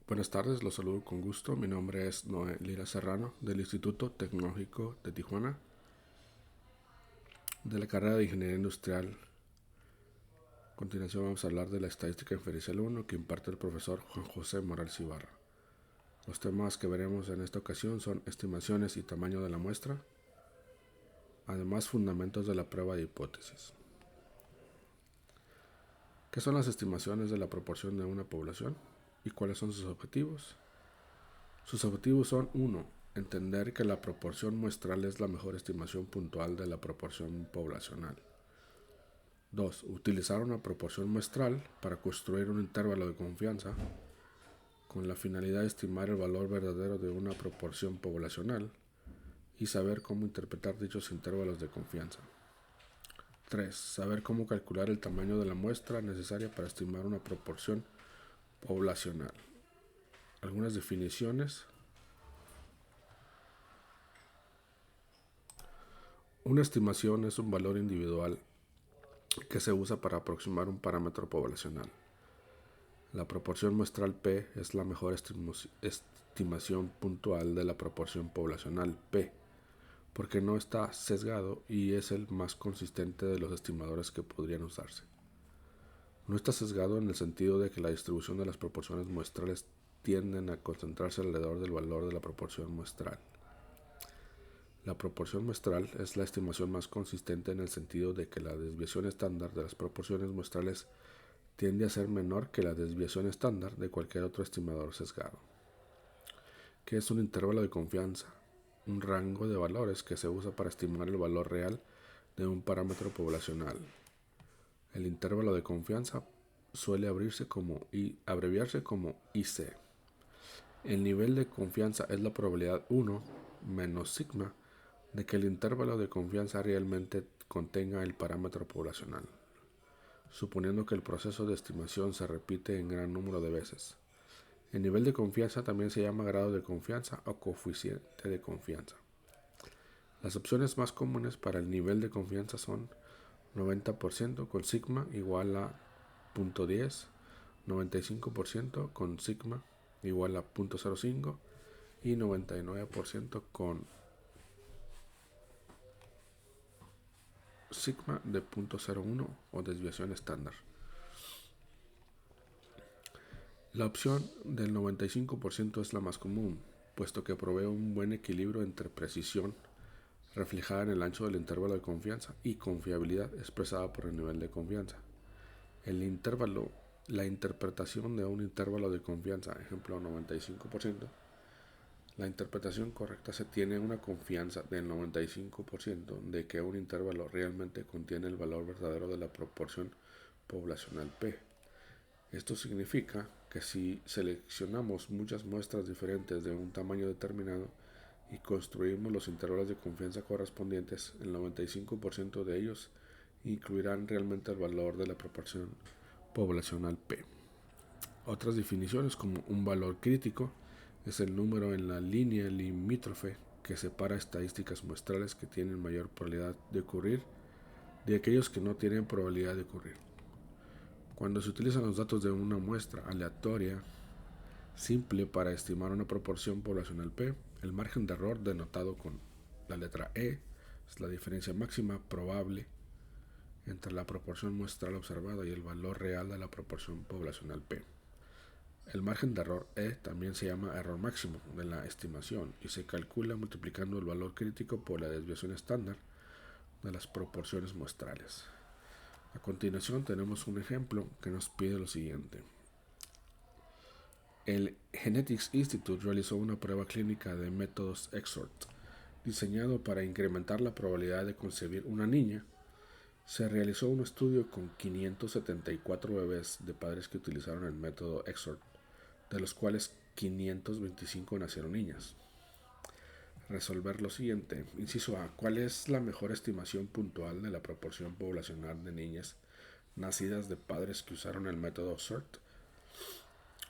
Buenas tardes, los saludo con gusto. Mi nombre es Noé Lira Serrano del Instituto Tecnológico de Tijuana, de la carrera de Ingeniería Industrial. A continuación vamos a hablar de la estadística inferencial 1 que imparte el profesor Juan José Morales Ibarra. Los temas que veremos en esta ocasión son estimaciones y tamaño de la muestra, además fundamentos de la prueba de hipótesis. ¿Qué son las estimaciones de la proporción de una población y cuáles son sus objetivos? Sus objetivos son 1. Entender que la proporción muestral es la mejor estimación puntual de la proporción poblacional. 2. Utilizar una proporción muestral para construir un intervalo de confianza con la finalidad de estimar el valor verdadero de una proporción poblacional y saber cómo interpretar dichos intervalos de confianza. 3. Saber cómo calcular el tamaño de la muestra necesaria para estimar una proporción poblacional. Algunas definiciones. Una estimación es un valor individual que se usa para aproximar un parámetro poblacional. La proporción muestral P es la mejor estimación puntual de la proporción poblacional P, porque no está sesgado y es el más consistente de los estimadores que podrían usarse. No está sesgado en el sentido de que la distribución de las proporciones muestrales tienden a concentrarse alrededor del valor de la proporción muestral. La proporción muestral es la estimación más consistente en el sentido de que la desviación estándar de las proporciones muestrales tiende a ser menor que la desviación estándar de cualquier otro estimador sesgado. ¿Qué es un intervalo de confianza? Un rango de valores que se usa para estimar el valor real de un parámetro poblacional. El intervalo de confianza suele abreviarse como IC. El nivel de confianza es la probabilidad 1 menos sigma de que el intervalo de confianza realmente contenga el parámetro poblacional, suponiendo que el proceso de estimación se repite en gran número de veces. El nivel de confianza también se llama grado de confianza o coeficiente de confianza. Las opciones más comunes para el nivel de confianza son 90% con sigma igual a 0.10, 95% con sigma igual a 0.05 y 99% con sigma de 0.01 o desviación estándar. La opción del 95% es la más común, puesto que provee un buen equilibrio entre precisión, reflejada en el ancho del intervalo de confianza, y confiabilidad expresada por el nivel de confianza. La interpretación de un intervalo de confianza, ejemplo 95%, la interpretación correcta se tiene una confianza del 95% de que un intervalo realmente contiene el valor verdadero de la proporción poblacional P. Esto significa que si seleccionamos muchas muestras diferentes de un tamaño determinado y construimos los intervalos de confianza correspondientes, el 95% de ellos incluirán realmente el valor de la proporción poblacional P. Otras definiciones, como un valor crítico, es el número en la línea limítrofe que separa estadísticas muestrales que tienen mayor probabilidad de ocurrir de aquellos que no tienen probabilidad de ocurrir. Cuando se utilizan los datos de una muestra aleatoria simple para estimar una proporción poblacional P, el margen de error denotado con la letra E es la diferencia máxima probable entre la proporción muestral observada y el valor real de la proporción poblacional P. El margen de error E también se llama error máximo de la estimación y se calcula multiplicando el valor crítico por la desviación estándar de las proporciones muestrales. A continuación tenemos un ejemplo que nos pide lo siguiente. El Genetics Institute realizó una prueba clínica de métodos XORT, diseñado para incrementar la probabilidad de concebir una niña. Se realizó un estudio con 574 bebés de padres que utilizaron el método XORT, de los cuales 525 nacieron niñas. Resolver lo siguiente. Inciso A. ¿Cuál es la mejor estimación puntual de la proporción poblacional de niñas nacidas de padres que usaron el método XORT?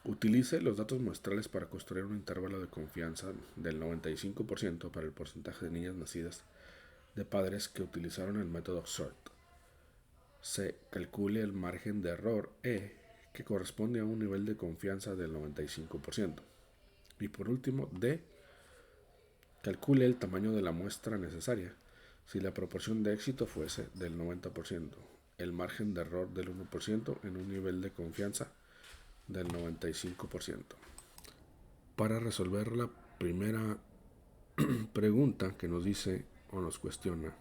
Utilice los datos muestrales para construir un intervalo de confianza del 95% para el porcentaje de niñas nacidas de padres que utilizaron el método XORT. Se calcule el margen de error E, que corresponde a un nivel de confianza del 95%. Y por último, D, calcule el tamaño de la muestra necesaria si la proporción de éxito fuese del 90%, el margen de error del 1% en un nivel de confianza del 95%. Para resolver la primera pregunta que nos dice o nos cuestiona,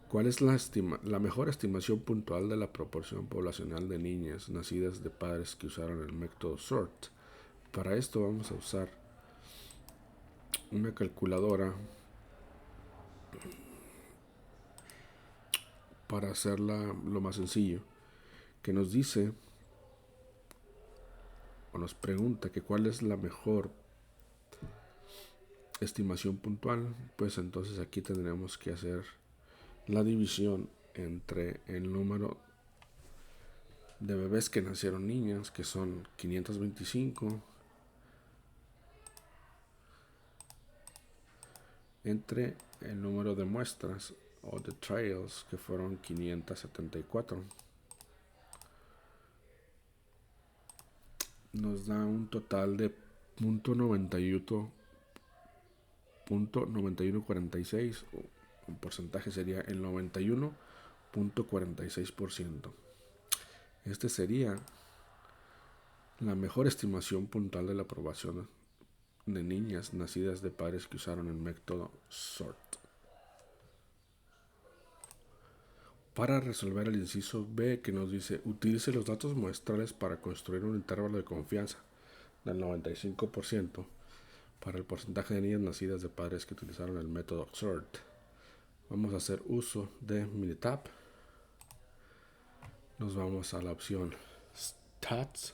¿cuál es la mejor estimación puntual de la proporción poblacional de niñas nacidas de padres que usaron el método SORT? Para esto vamos a usar una calculadora para hacerla lo más sencillo, que nos dice o nos pregunta que cuál es la mejor estimación puntual. Pues entonces aquí tendremos que hacer la división entre el número de bebés que nacieron niñas, que son 525, entre el número de muestras o de trials, que fueron 574. Nos da un total de .9146, un porcentaje sería el 91.46%. Este sería la mejor estimación puntual de la aprobación de niñas nacidas de padres que usaron el método SORT. Para resolver el inciso B, que nos dice utilice los datos muestrales para construir un intervalo de confianza del 95% para el porcentaje de niñas nacidas de padres que utilizaron el método SORT. Vamos a hacer uso de Minitab. Nos vamos a la opción Stats,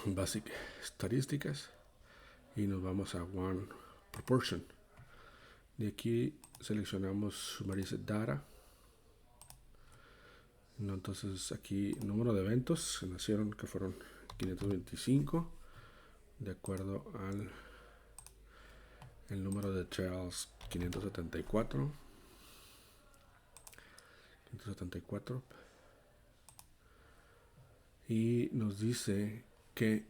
Basic Estadísticas, y nos vamos a One Proportion. De aquí seleccionamos Summarize Data. Entonces aquí número de eventos que nacieron, que fueron 525, de acuerdo al el número de trials 574. Y nos dice que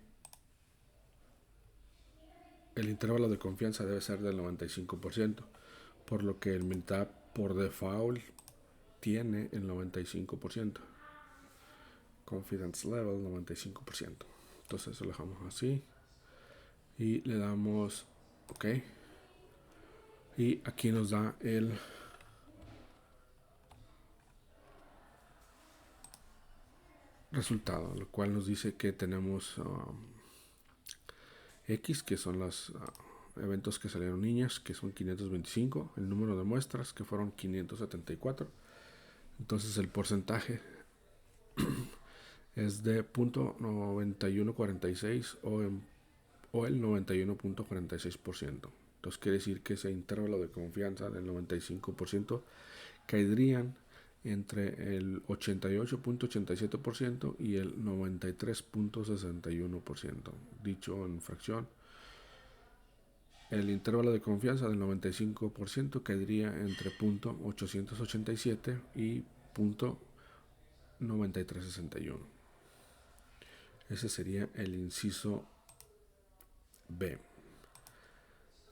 el intervalo de confianza debe ser del 95%, por lo que el Minitab por default tiene el 95%. Confidence level 95%. Entonces lo dejamos así y le damos OK. Y aquí nos da el resultado, lo cual nos dice que tenemos X, que son los eventos que salieron niñas, que son 525, el número de muestras, que fueron 574. Entonces el porcentaje es de .9146 o el 91.46%. Entonces quiere decir que ese intervalo de confianza del 95% caerían entre el 88.87% y el 93.61%. Dicho en fracción, el intervalo de confianza del 95% caería entre .887 y .9361. Ese sería el inciso B.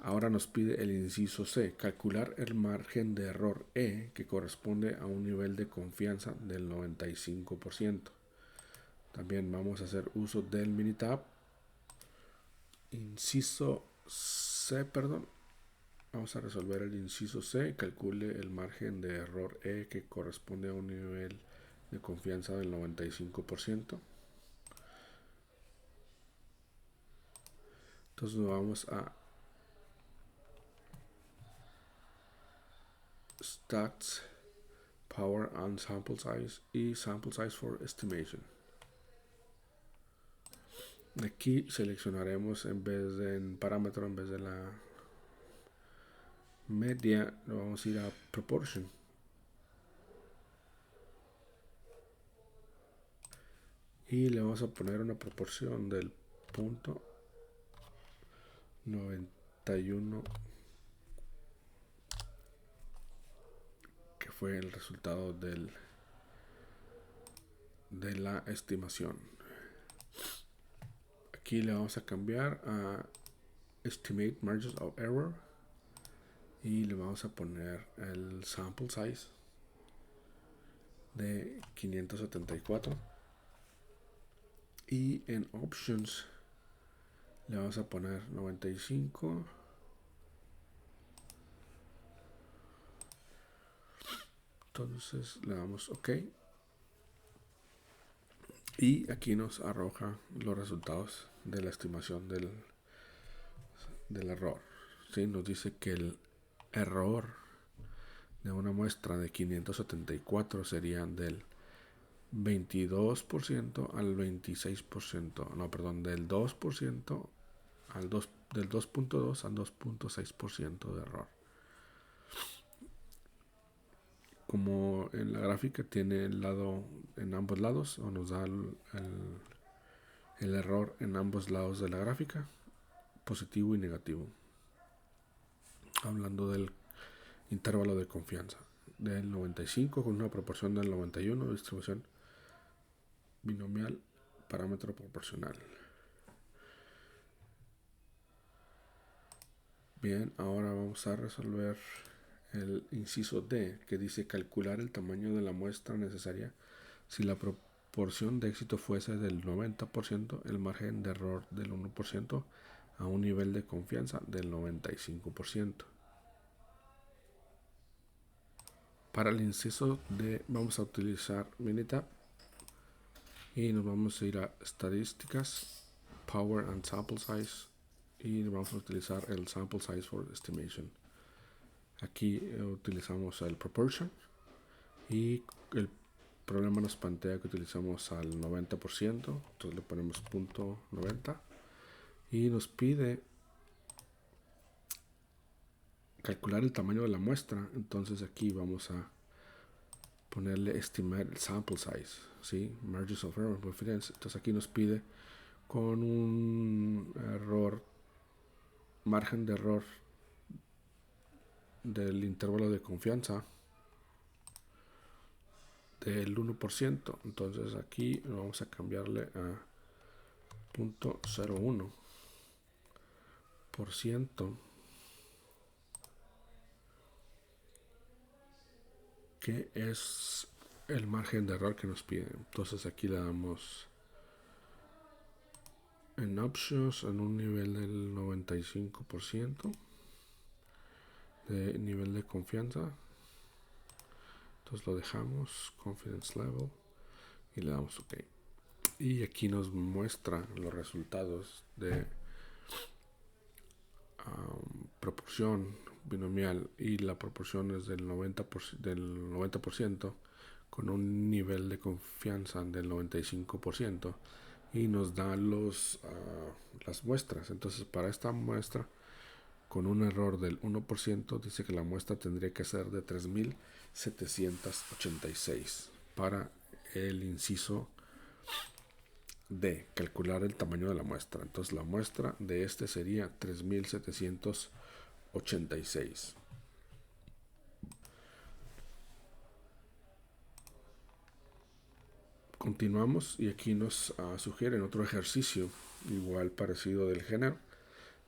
Ahora nos pide el inciso C, calcular el margen de error E, que corresponde a un nivel de confianza del 95%. También vamos a hacer uso del Minitab. Inciso C, vamos a resolver el inciso C, calcule el margen de error E, que corresponde a un nivel de confianza del 95%. Entonces nos vamos a Stats, Power and Sample Size y Sample Size for Estimation. Aquí seleccionaremos en parámetro, en vez de la media, lo vamos a ir a Proportion. Y le vamos a poner una proporción del .91, que fue el resultado del de la estimación. Aquí le vamos a cambiar a Estimate Margins of Error y le vamos a poner el sample size de 574 y en Options le vamos a poner 95. Entonces le damos OK y aquí nos arroja los resultados de la estimación del error. ¿Sí? Nos dice que el error de una muestra de 574 sería del 22% al 26%, no, perdón, del 2% al 2, del 2.2 al 2.6% de error. Como en la gráfica tiene el lado en ambos lados, o nos da el error en ambos lados de la gráfica, positivo y negativo. Hablando del intervalo de confianza del 95 con una proporción del 91, distribución binomial, parámetro proporcional. Bien, ahora vamos a resolver el inciso D, que dice calcular el tamaño de la muestra necesaria si la proporción de éxito fuese del 90%, el margen de error del 1%, a un nivel de confianza del 95%. Para el inciso D vamos a utilizar Minitab y nos vamos a ir a estadísticas, Power and Sample Size, y vamos a utilizar el Sample Size for Estimation. Aquí utilizamos el Proportion y el problema nos plantea que utilizamos al 90%, entonces le ponemos .90 y nos pide calcular el tamaño de la muestra. Entonces aquí vamos a ponerle estimar el sample size, ¿sí? Margins of error, confidence. Entonces aquí nos pide con un error, margen de error del intervalo de confianza del 1%. Entonces aquí vamos a cambiarle a 0.01%, que es el margen de error que nos pide. Entonces aquí le damos en Options en un nivel del 95% de nivel de confianza. Entonces lo dejamos confidence level y le damos OK. Y aquí nos muestra los resultados de proporción binomial, y la proporción es del 90% con un nivel de confianza del 95%, y nos da las muestras. Entonces para esta muestra con un error del 1% dice que la muestra tendría que ser de 3786 para el inciso D, calcular el tamaño de la muestra. Entonces la muestra de este sería 3786. Continuamos y aquí nos sugieren otro ejercicio igual parecido del género.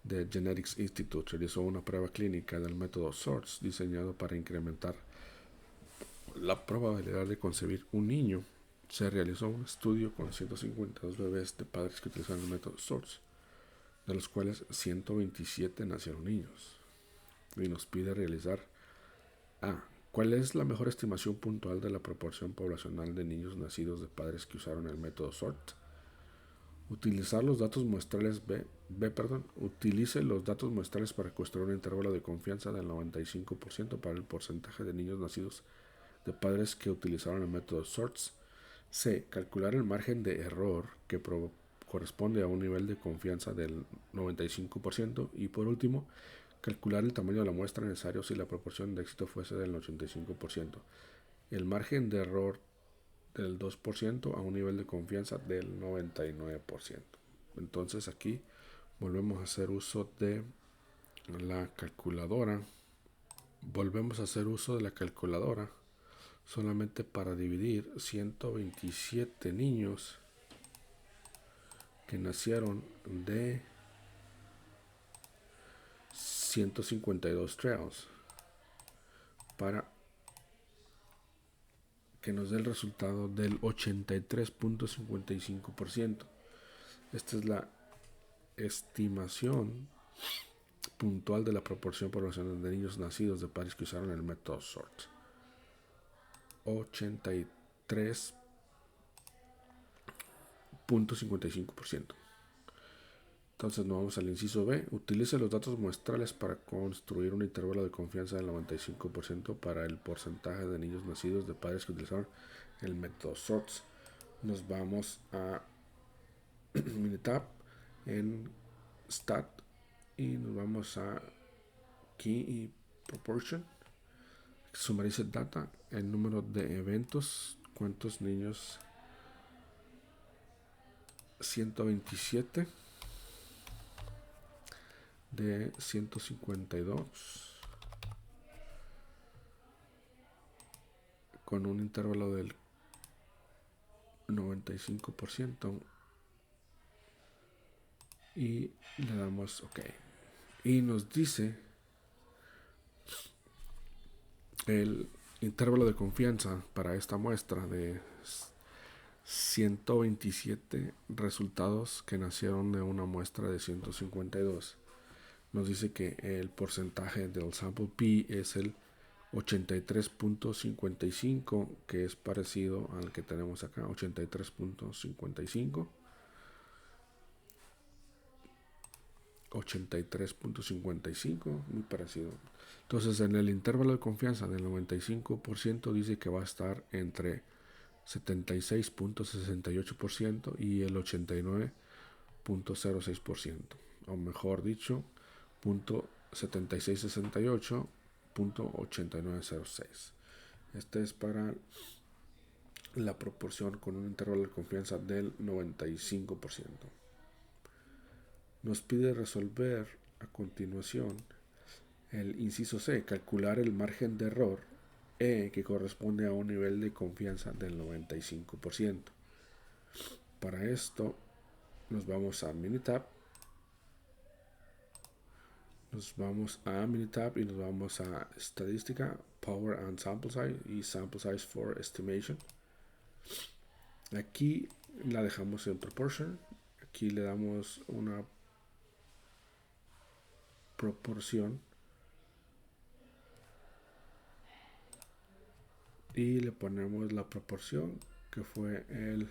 The Genetics Institute realizó una prueba clínica del método SORTS diseñado para incrementar la probabilidad de concebir un niño. Se realizó un estudio con 152 bebés de padres que utilizaron el método SORTS, de los cuales 127 nacieron niños. Y nos pide realizar ¿cuál es la mejor estimación puntual de la proporción poblacional de niños nacidos de padres que usaron el método SORT? Utilizar los datos muestrales utilice los datos muestrales para construir un intervalo de confianza del 95% para el porcentaje de niños nacidos de padres que utilizaron el método SORTS. C. Calcular el margen de error que corresponde a un nivel de confianza del 95%. Y por último, calcular el tamaño de la muestra necesario si la proporción de éxito fuese del 85%. El margen de error del 2% a un nivel de confianza del 99%. Entonces aquí volvemos a hacer uso de la calculadora. solamente para dividir 127 niños que nacieron de 152 trials para que nos dé el resultado del 83.55%. Esta es la estimación puntual de la proporción poblacional de niños nacidos de padres que usaron el método SORT. 83.55%. Entonces nos vamos al inciso B. Utilice los datos muestrales para construir un intervalo de confianza del 95% para el porcentaje de niños nacidos de padres que utilizaron el método SORTS. Nos vamos a Minitab en Stat y nos vamos a Key y Proportion. Summarize Data, el número de eventos, cuántos niños, 127 de 152 con un intervalo del 95% y le damos OK y nos dice el intervalo de confianza para esta muestra de 127 resultados que nacieron de una muestra de 152. Nos dice que el porcentaje del sample P es el 83.55, que es parecido al que tenemos acá, 83.55. 83.55, muy parecido. Entonces, en el intervalo de confianza del 95% dice que va a estar entre 76.68% y el 89.06%, o mejor dicho, .7668, .8906. Este es para la proporción con un intervalo de confianza del 95%. Nos pide resolver a continuación el inciso C, calcular el margen de error E, que corresponde a un nivel de confianza del 95%. Para esto nos vamos a Minitab, y nos vamos a Estadística, Power and Sample Size y Sample Size for Estimation. Aquí la dejamos en Proportion. Aquí le damos una proporción y le ponemos la proporción que fue el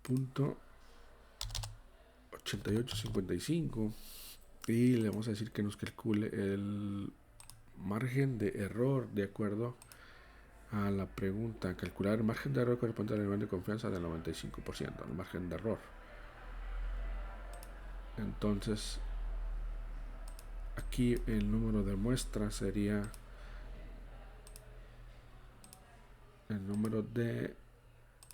.8855 y le vamos a decir que nos calcule el margen de error de acuerdo a la pregunta. Calcular el margen de error corresponde al nivel de confianza del 95%, el margen de error. Entonces aquí el número de muestra sería el número de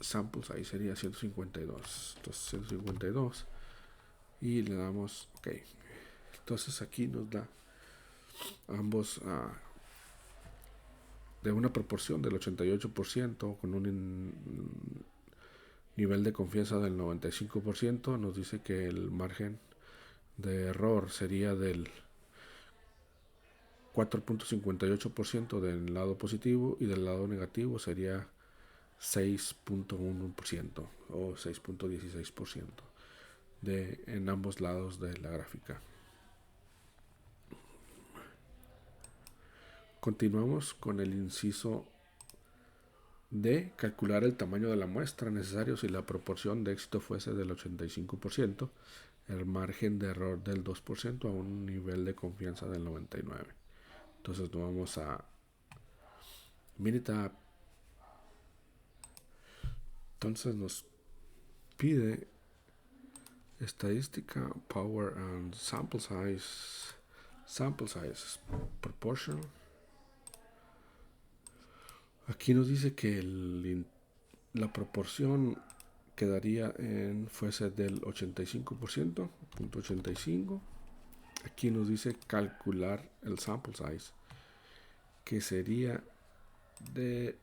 samples, ahí sería 152. Entonces 152 y le damos OK. Entonces aquí nos da ambos de una proporción del 88% con un nivel de confianza del 95%. Nos dice que el margen de error sería del 4.58% del lado positivo y del lado negativo sería 6.1% o 6.16% en ambos lados de la gráfica. Continuamos con el inciso D, calcular el tamaño de la muestra necesario si la proporción de éxito fuese del 85%, el margen de error del 2% a un nivel de confianza del 99%. Entonces nos vamos a Minitab. Entonces nos pide estadística, Power and Sample Size Proportion. Aquí nos dice que la proporción quedaría fuese del 85%, .85. Aquí nos dice calcular el sample size, que sería de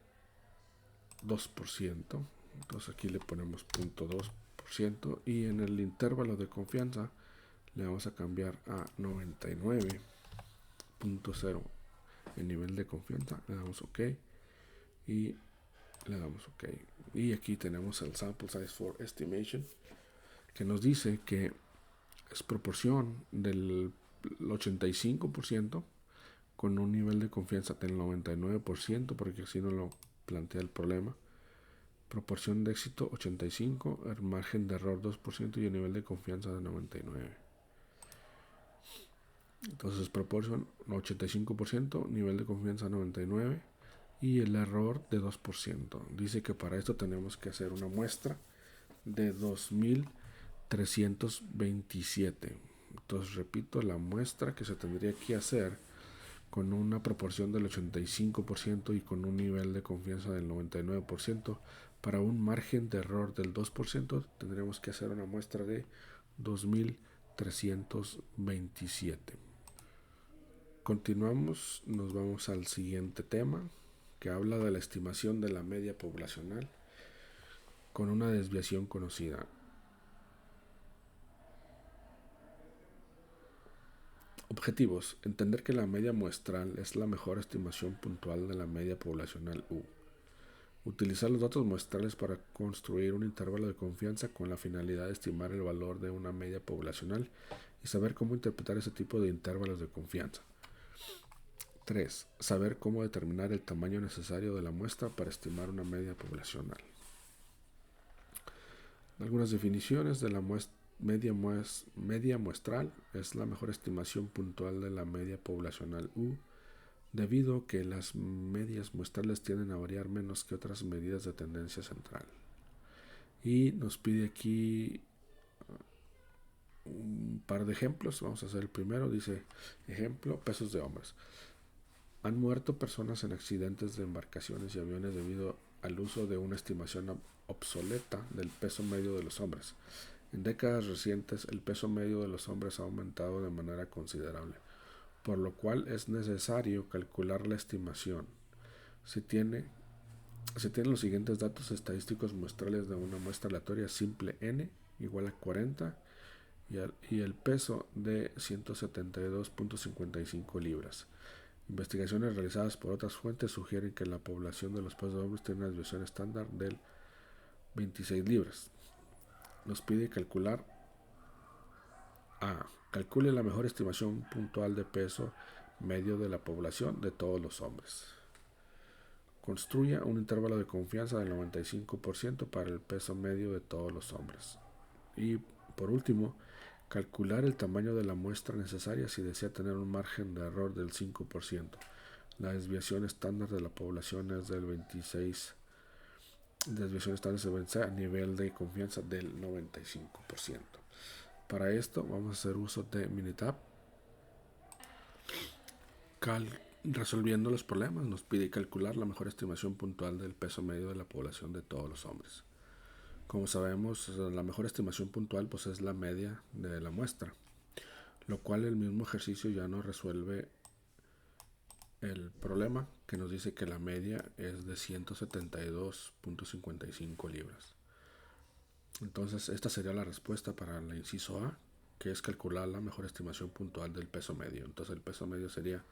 2%. Entonces aquí le ponemos 0.2% y en el intervalo de confianza le vamos a cambiar a 99.0 el nivel de confianza. Le damos OK y le damos OK. Y aquí tenemos el sample size for estimation, que nos dice que es proporción del 85% con un nivel de confianza del 99%, porque así no lo plantea el problema. Proporción de éxito 85, el margen de error 2% y el nivel de confianza de 99. Entonces proporción 85%, nivel de confianza 99 y el error de 2%. Dice que para esto tenemos que hacer una muestra de 2327. Entonces repito, la muestra que se tendría que hacer con una proporción del 85% y con un nivel de confianza del 99%, para un margen de error del 2%, tendremos que hacer una muestra de 2327. Continuamos, nos vamos al siguiente tema, que habla de la estimación de la media poblacional con una desviación conocida. Objetivos: entender que la media muestral es la mejor estimación puntual de la media poblacional U. Utilizar los datos muestrales para construir un intervalo de confianza con la finalidad de estimar el valor de una media poblacional y saber cómo interpretar ese tipo de intervalos de confianza. 3. Saber cómo determinar el tamaño necesario de la muestra para estimar una media poblacional. Algunas definiciones de la media muestral es la mejor estimación puntual de la media poblacional U, debido a que las medias muestrales tienden a variar menos que otras medidas de tendencia central. Y nos pide aquí un par de ejemplos. Vamos a hacer el primero. Dice, ejemplo, pesos de hombres. Han muerto personas en accidentes de embarcaciones y aviones debido al uso de una estimación obsoleta del peso medio de los hombres. En décadas recientes, el peso medio de los hombres ha aumentado de manera considerable, por lo cual es necesario calcular la estimación. Se tienen los siguientes datos estadísticos muestrales de una muestra aleatoria simple n igual a 40 y el peso de 172.55 libras. Investigaciones realizadas por otras fuentes sugieren que la población de los pesos de hombres tiene una desviación estándar del 26 libras. Nos pide calcular A. Calcule la mejor estimación puntual de peso medio de la población de todos los hombres. Construya un intervalo de confianza del 95% para el peso medio de todos los hombres. Y por último, calcular el tamaño de la muestra necesaria si desea tener un margen de error del 5%. La desviación estándar de la población es del 26%. La desviación estándar se vence a nivel de confianza del 95%. Para esto vamos a hacer uso de Minitab. Resolviendo los problemas, nos pide calcular la mejor estimación puntual del peso medio de la población de todos los hombres. Como sabemos, la mejor estimación puntual pues es la media de la muestra, lo cual el mismo ejercicio ya nos resuelve el problema, que nos dice que la media es de 172.55 libras. Entonces esta sería la respuesta para el inciso A, que es calcular la mejor estimación puntual del peso medio. Entonces el peso medio sería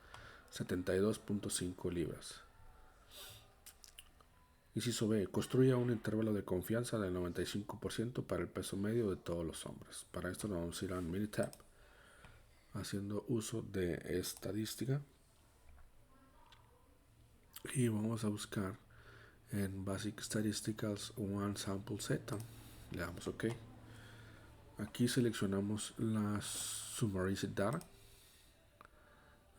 72.5 libras. Inciso B. Construya un intervalo de confianza del 95% para el peso medio de todos los hombres. Para esto nos vamos a ir a Minitab, haciendo uso de estadística. Y vamos a buscar en Basic Statistics One Sample Set. Le damos OK. Aquí seleccionamos la Summarized Data.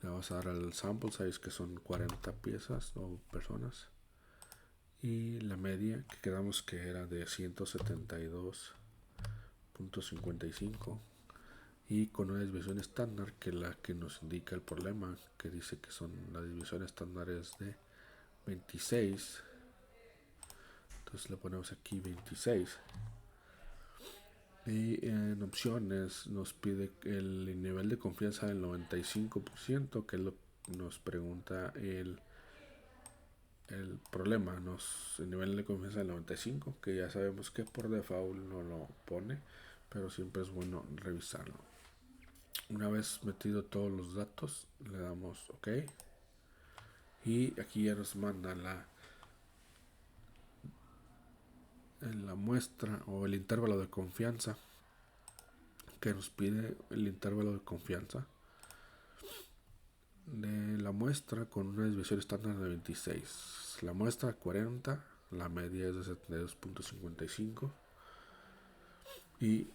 Le vamos a dar al sample size, que son 40 piezas o personas. Y la media, que quedamos que era de 172.55. Y con una desviación estándar, que es la que nos indica el problema, que dice que la desviación estándar es de 26. Entonces le ponemos aquí 26. Y en opciones nos pide el nivel de confianza del 95%, que es lo que nos pregunta el el problema, el nivel de confianza del 95, que ya sabemos que por default no lo pone, pero siempre es bueno revisarlo. Una vez metido todos los datos, le damos OK. Y aquí ya nos manda en la muestra o el intervalo de confianza, que nos pide el intervalo de confianza de la muestra con una desviación estándar de 26. La muestra 40, la media es de 72.55 y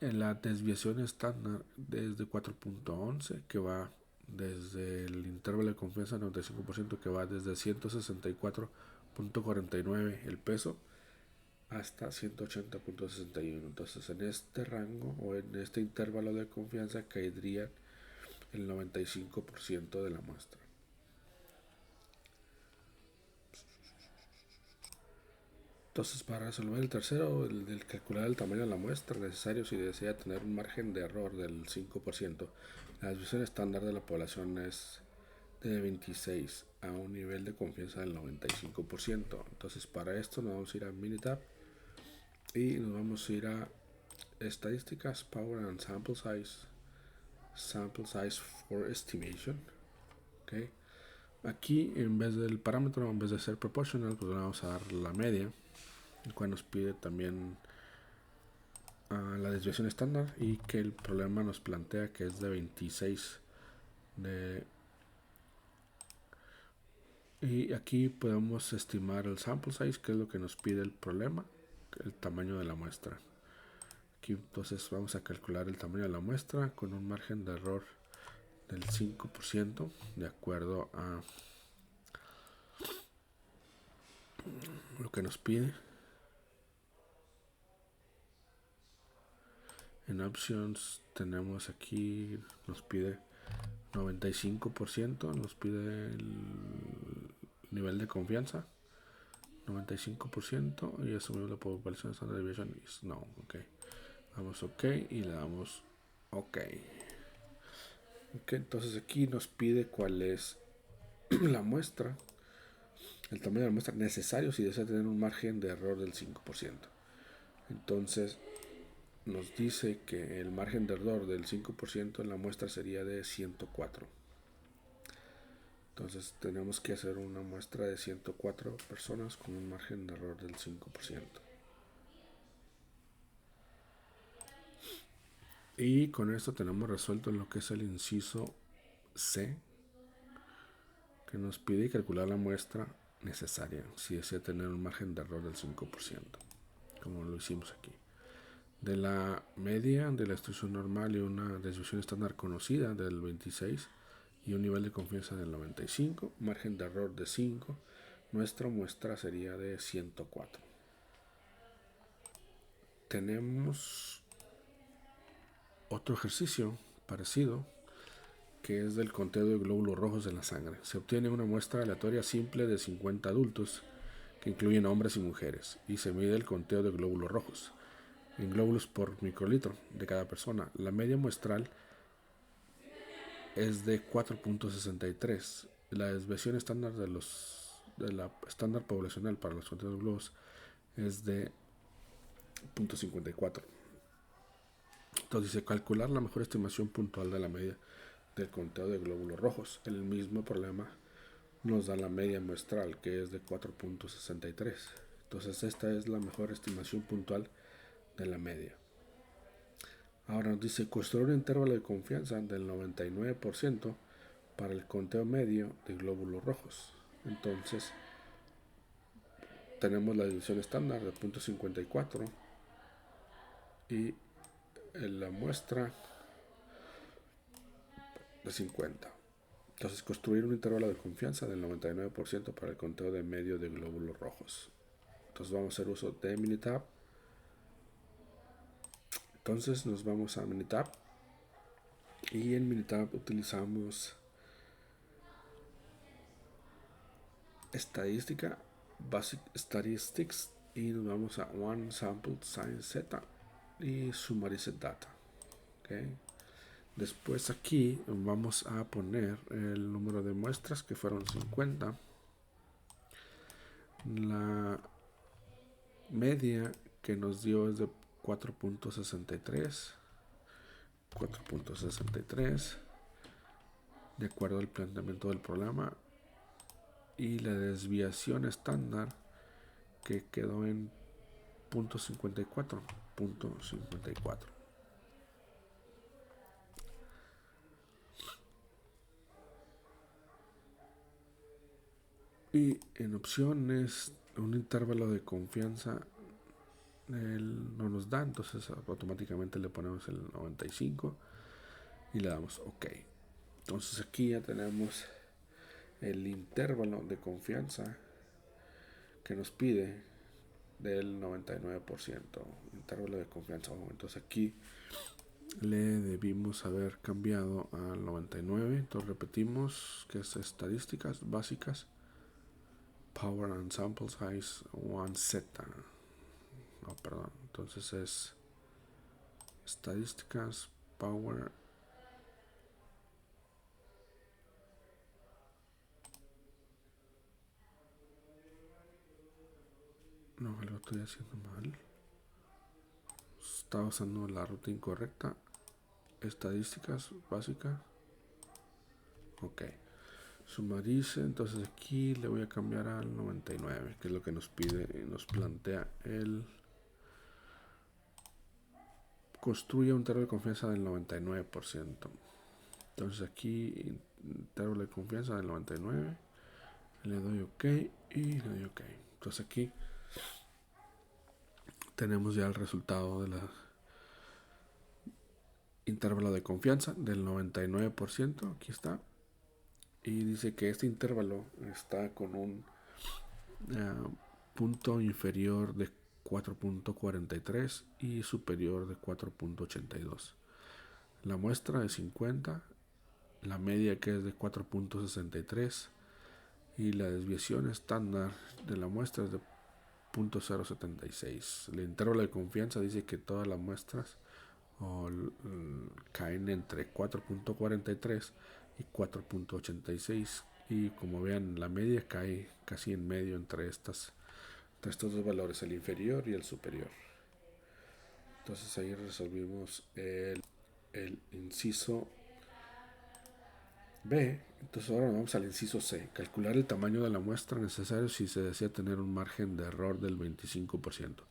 en la desviación estándar desde 4.11, que va desde el intervalo de confianza 95%, que va desde 164.49 el peso hasta 180.61. Entonces en este rango o en este intervalo de confianza caería el 95% de la muestra. Entonces, para resolver el tercero, el del calcular el tamaño de la muestra necesario si desea tener un margen de error del 5%, la desviación estándar de la población es de 26 a un nivel de confianza del 95%. Entonces, para esto nos vamos a ir a Minitab y nos vamos a ir a estadísticas, Power and Sample Size for Estimation. Okay. Aquí, en vez del parámetro, en vez de ser proportional, pues vamos a dar la media, el cual nos pide también la desviación estándar y que el problema nos plantea que es de 26 y aquí podemos estimar el sample size, que es lo que nos pide el problema, el tamaño de la muestra. Aquí entonces vamos a calcular el tamaño de la muestra con un margen de error del 5% de acuerdo a lo que nos pide. En options tenemos aquí, nos pide 95%, nos pide el nivel de confianza 95% y asumimos la población estándar de deviation is no. Ok, damos OK y le damos OK. Entonces aquí nos pide cuál es la muestra, el tamaño de la muestra necesario si desea tener un margen de error del 5%. Entonces nos dice que el margen de error del 5% en la muestra sería de 104. Entonces tenemos que hacer una muestra de 104 personas con un margen de error del 5%. Y con esto tenemos resuelto lo que es el inciso C, que nos pide calcular la muestra necesaria si desea tener un margen de error del 5%, como lo hicimos aquí. De la media de la distribución normal y una desviación estándar conocida del 26 y un nivel de confianza del 95, margen de error de 5, nuestra muestra sería de 104. Tenemos otro ejercicio parecido, que es del conteo de glóbulos rojos en la sangre. Se obtiene una muestra aleatoria simple de 50 adultos, que incluyen hombres y mujeres, y se mide el conteo de glóbulos rojos en glóbulos por microlitro de cada persona. La media muestral es de 4.63. La desviación estándar de la estándar poblacional para los conteos de globos es de 0.54. Entonces dice calcular la mejor estimación puntual de la media del conteo de glóbulos rojos. El mismo problema nos da la media muestral, que es de 4.63. Entonces esta es la mejor estimación puntual de la media. Ahora nos dice construir un intervalo de confianza del 99% para el conteo medio de glóbulos rojos. Entonces tenemos la división estándar de 0.54 y la muestra de 50. Entonces construir un intervalo de confianza del 99% para el conteo de medio de glóbulos rojos. Entonces vamos a hacer uso de Minitab. Entonces nos vamos a Minitab y en Minitab utilizamos estadística, Basic Statistics, y nos vamos a One Sample Size Z y Summarized Data. Okay. Después aquí vamos a poner el número de muestras, que fueron 50, La media que nos dio es de 4.63. 4.63 de acuerdo al planteamiento del programa, y la desviación estándar que quedó en 0.54. Y en opciones, un intervalo de confianza no nos da, entonces automáticamente le ponemos el 95 y le damos OK. Entonces aquí ya tenemos el intervalo de confianza que nos pide del 99%, intervalo de confianza. Entonces aquí le debimos haber cambiado al 99. Entonces repetimos que es estadísticas básicas, power and sample size 1z. No, perdón. Entonces es estadísticas, power. No, lo estoy haciendo mal. Estaba usando la ruta incorrecta. Estadísticas básicas. OK. Sumarice. Entonces aquí le voy a cambiar al 99, que es lo que nos pide y nos plantea el... Construye un intervalo de confianza del 99%. Entonces aquí intervalo de confianza del 99. Le doy OK y le doy OK. Entonces aquí tenemos ya el resultado de la intervalo de confianza del 99%. Aquí está. Y dice que este intervalo está con un punto inferior de 4.43 y superior de 4.82. La muestra de 50, la media que es de 4.63 y la desviación estándar de la muestra es de 0.076. El intervalo de confianza dice que todas las muestras caen entre 4.43 y 4.86, y como vean la media cae casi en medio entre estos dos valores, el inferior y el superior. Entonces ahí resolvimos el inciso B. Entonces ahora vamos al inciso C. Calcular el tamaño de la muestra necesario si se desea tener un margen de error del 25%.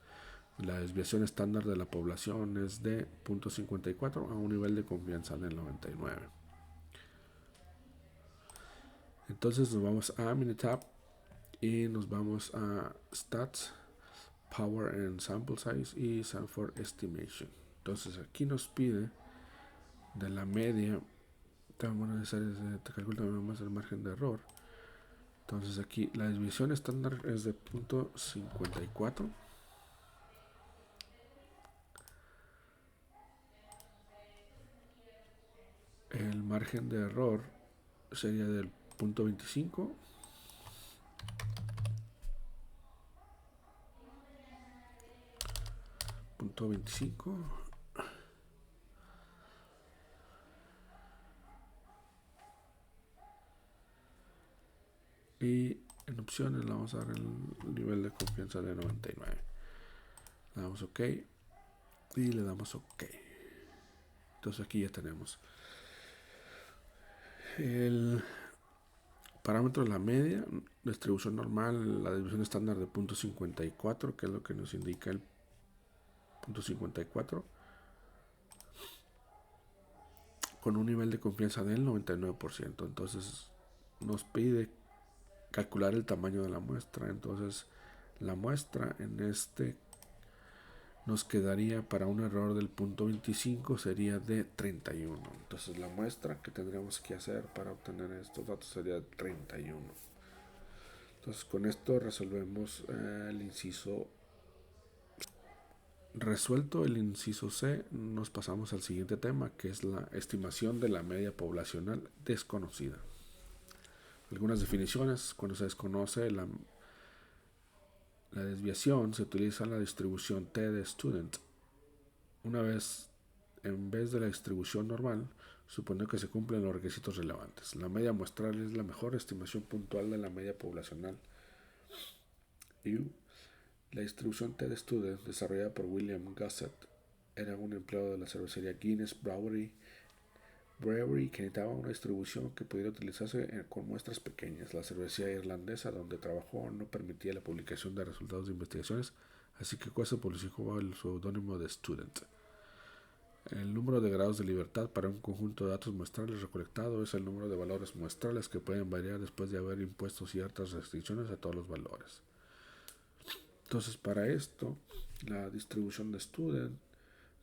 La desviación estándar de la población es de 0.54 a un nivel de confianza del 99. Entonces nos vamos a Minitab y nos vamos a Stats, Power and Sample Size y Sanford Estimation. Entonces aquí nos pide de la media, te calcula más el margen de error. Entonces aquí la desviación estándar es de 0.54. El margen de error sería del 0.25. .25. Y en opciones le vamos a dar el nivel de confianza de 99. Le damos OK y le damos OK. Entonces aquí ya tenemos el parámetro de la media, distribución normal, la división estándar de 0.54, que es lo que nos indica el 0.54, con un nivel de confianza del 99%. Entonces nos pide calcular el tamaño de la muestra. Entonces la muestra en este nos quedaría para un error del 0.25 sería de 31. Entonces la muestra que tendríamos que hacer para obtener estos datos sería 31. Entonces con esto resolvemos el inciso. Resuelto el inciso C, nos pasamos al siguiente tema, que es la estimación de la media poblacional desconocida. Algunas definiciones: cuando se desconoce la desviación, se utiliza la distribución T de student. En vez de la distribución normal, supone que se cumplen los requisitos relevantes. La media muestral es la mejor estimación puntual de la media poblacional La distribución TED-Student, desarrollada por William Gossett, era un empleado de la cervecería Guinness Brewery que necesitaba una distribución que pudiera utilizarse con muestras pequeñas. La cervecería irlandesa donde trabajó no permitía la publicación de resultados de investigaciones, así que Gossett publicó bajo el seudónimo de Student. El número de grados de libertad para un conjunto de datos muestrales recolectado es el número de valores muestrales que pueden variar después de haber impuesto ciertas restricciones a todos los valores. Entonces, para esto, la distribución de Student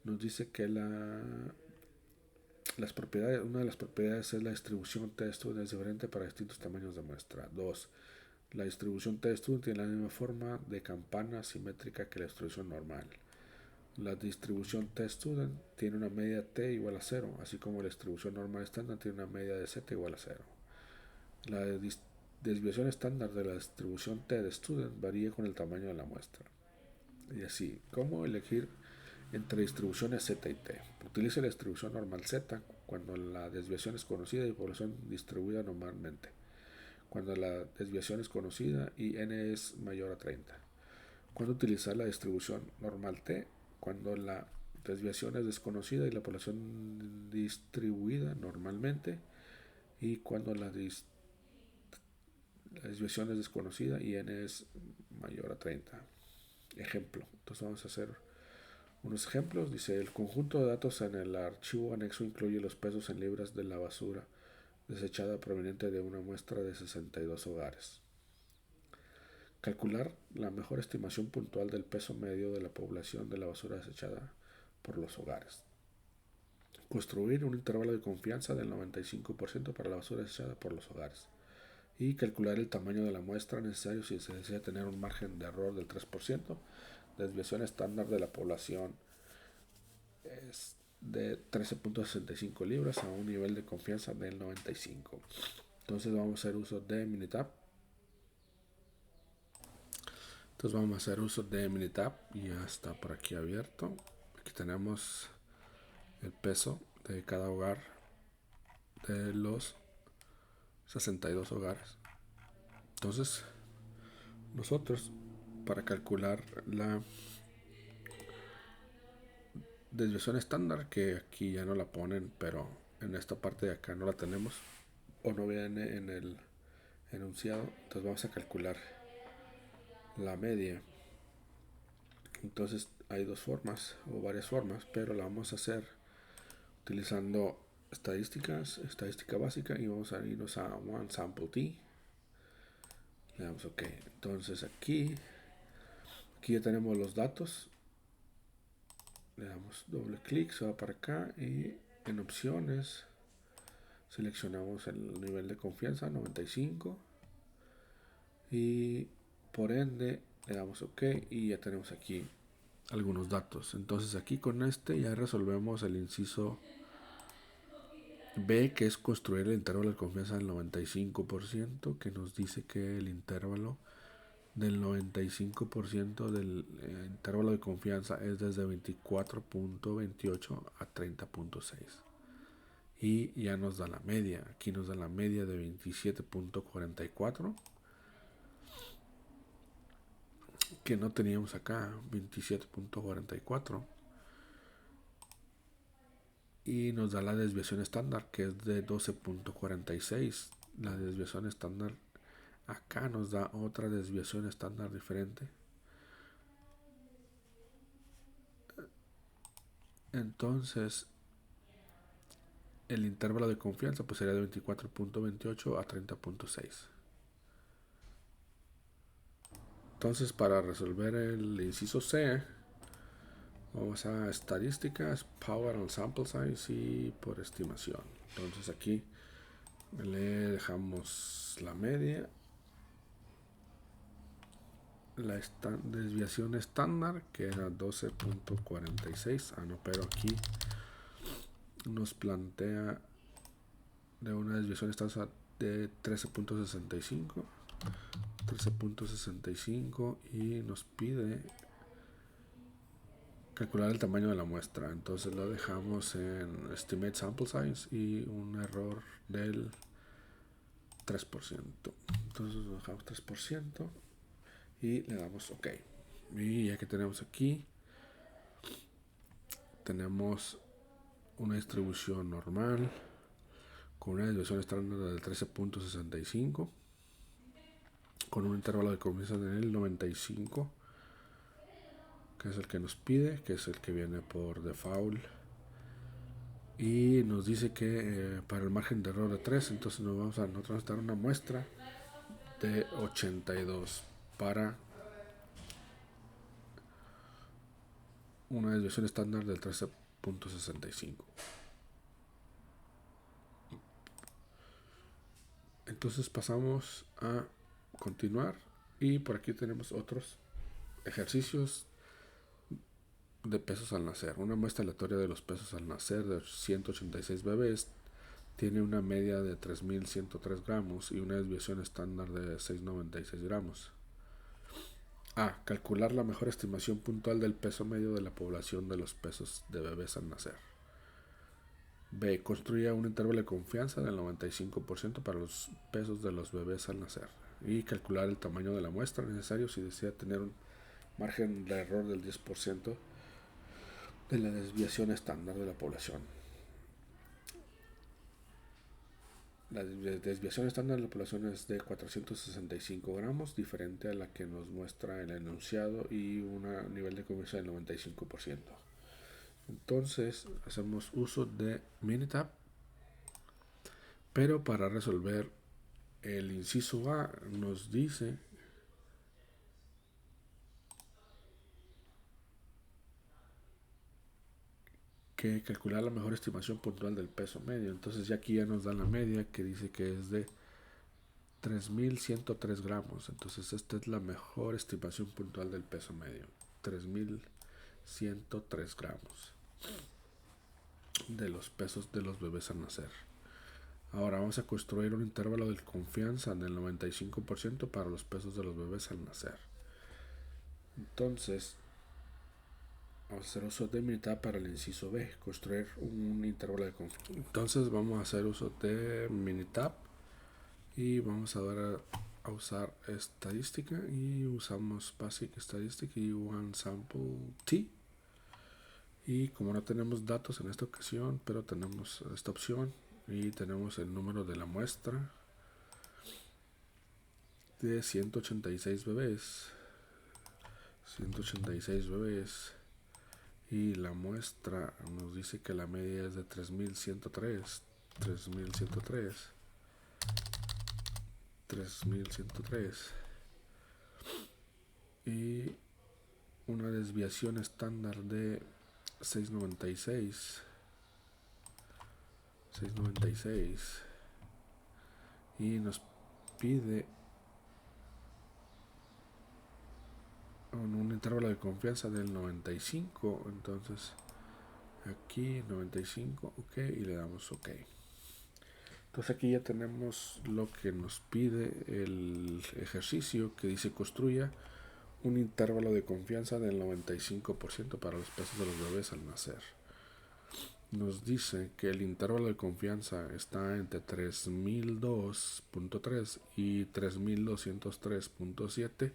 nos dice que una de las propiedades es la distribución T-Student es diferente para distintos tamaños de muestra. 2. La distribución T-Student tiene la misma forma de campana simétrica que la distribución normal. La distribución T-Student tiene una media T igual a 0, así como la distribución normal estándar tiene una media de Z igual a 0. La desviación estándar de la distribución T de Student varía con el tamaño de la muestra. Y así, ¿cómo elegir entre distribuciones Z y T? Utilice la distribución normal Z cuando la desviación es conocida y población distribuida normalmente. Cuando la desviación es conocida y n es mayor a 30. ¿Cuándo utilizar la distribución normal T? Cuando la desviación es desconocida y la población distribuida normalmente, y cuando la desviación es desconocida y n es mayor a 30. Ejemplo. Entonces vamos a hacer unos ejemplos. Dice, el conjunto de datos en el archivo anexo incluye los pesos en libras de la basura desechada proveniente de una muestra de 62 hogares. Calcular la mejor estimación puntual del peso medio de la población de la basura desechada por los hogares. Construir un intervalo de confianza del 95% para la basura desechada por los hogares. Y calcular el tamaño de la muestra necesario si se desea tener un margen de error del 3%. Desviación estándar de la población es de 13.65 libras a un nivel de confianza del 95. Entonces vamos a hacer uso de Minitab. Y ya está por aquí abierto. Aquí tenemos el peso de cada hogar de los 62 hogares. Entonces, nosotros, para calcular la desviación estándar, que aquí ya no la ponen, pero en esta parte de acá no la tenemos, o no viene en el enunciado, entonces vamos a calcular la media. Entonces hay dos formas, o varias formas, pero la vamos a hacer utilizando estadística básica, y vamos a irnos a One Sample T. Le damos OK. Entonces aquí ya tenemos los datos. Le damos doble clic, se va para acá y en opciones seleccionamos el nivel de confianza 95 y por ende le damos OK y ya tenemos aquí algunos datos. Entonces aquí con este ya resolvemos el inciso B, que es construir el intervalo de confianza del 95%, que nos dice que el intervalo del 95% del intervalo de confianza es desde 24.28 a 30.6. Y ya nos da la media. Aquí nos da la media de 27.44, que no teníamos acá, 27.44. Y nos da la desviación estándar, que es de 12.46. La desviación estándar acá nos da otra desviación estándar diferente. Entonces el intervalo de confianza pues sería de 24.28 a 30.6. Entonces, para resolver el inciso C, vamos a estadísticas, power and sample size y por estimación. Entonces aquí le dejamos la media, la desviación estándar, que era 12.46. Pero aquí nos plantea de una desviación estándar de 13.65 y nos pide calcular el tamaño de la muestra. Entonces lo dejamos en estimate sample size y un error del 3%. Entonces lo dejamos 3% y le damos OK. Y ya que tenemos aquí, tenemos una distribución normal con una desviación estándar del 13.65, con un intervalo de confianza en el 95, que es el que nos pide, que es el que viene por default. Y nos dice que para el margen de error de 3, entonces nosotros vamos a dar una muestra de 82 para una desviación estándar del 13.65. Entonces pasamos a continuar y por aquí tenemos otros ejercicios de pesos al nacer. Una muestra aleatoria de los pesos al nacer de 186 bebés tiene una media de 3.103 gramos y una desviación estándar de 696 gramos. A. Calcular la mejor estimación puntual del peso medio de la población de los pesos de bebés al nacer. B. Construya un intervalo de confianza del 95% para los pesos de los bebés al nacer. Y calcular el tamaño de la muestra necesario si desea tener un margen de error del 10% de la desviación estándar de la población. La desviación estándar de la población es de 465 gramos, diferente a la que nos muestra el enunciado, y un nivel de confianza del 95%. Entonces hacemos uso de Minitab, pero para resolver el inciso A nos dice que calcular la mejor estimación puntual del peso medio. Entonces ya aquí ya nos da la media, que dice que es de 3.103 gramos. Entonces esta es la mejor estimación puntual del peso medio, 3.103 gramos de los pesos de los bebés al nacer. Ahora vamos a construir un intervalo de confianza del 95% para los pesos de los bebés al nacer. Entonces vamos a hacer uso de Minitab para el inciso B, construir un intervalo de confianza. Entonces vamos a hacer uso de Minitab y vamos a dar a usar estadística, y usamos Basic Statistic y One Sample T. Y como no tenemos datos en esta ocasión, pero tenemos esta opción y tenemos el número de la muestra de 186 bebés. 186 bebés. Y la muestra nos dice que la media es de 3.103. 3.103. 3.103. Y una desviación estándar de 696. 696. Y nos pide un intervalo de confianza del 95. Entonces aquí 95, OK, y le damos OK. Entonces aquí ya tenemos lo que nos pide el ejercicio, que dice construya un intervalo de confianza del 95% para los pesos de los bebés al nacer. Nos dice que el intervalo de confianza está entre 3002.3 y 3203.7,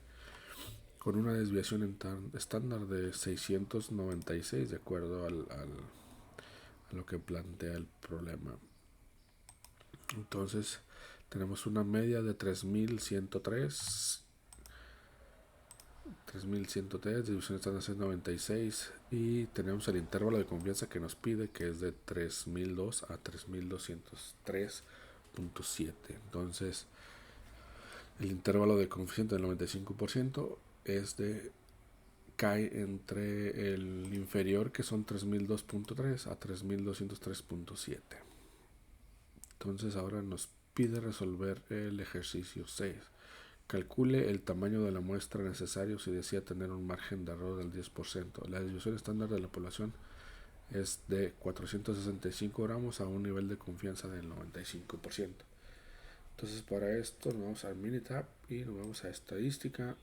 con una desviación estándar de 696, de acuerdo a lo que plantea el problema. Entonces tenemos una media de 3.103, división estándar de 96, y tenemos el intervalo de confianza que nos pide, que es de 3002 a 3203.7. Entonces el intervalo de confianza del 95% cae entre el inferior, que son 3002.3 a 3203.7. Entonces ahora nos pide resolver el ejercicio 6. Calcule el tamaño de la muestra necesario si desea tener un margen de error del 10%. La desviación estándar de la población es de 465 gramos a un nivel de confianza del 95%. Entonces para esto nos vamos al Minitab y nos vamos a estadística,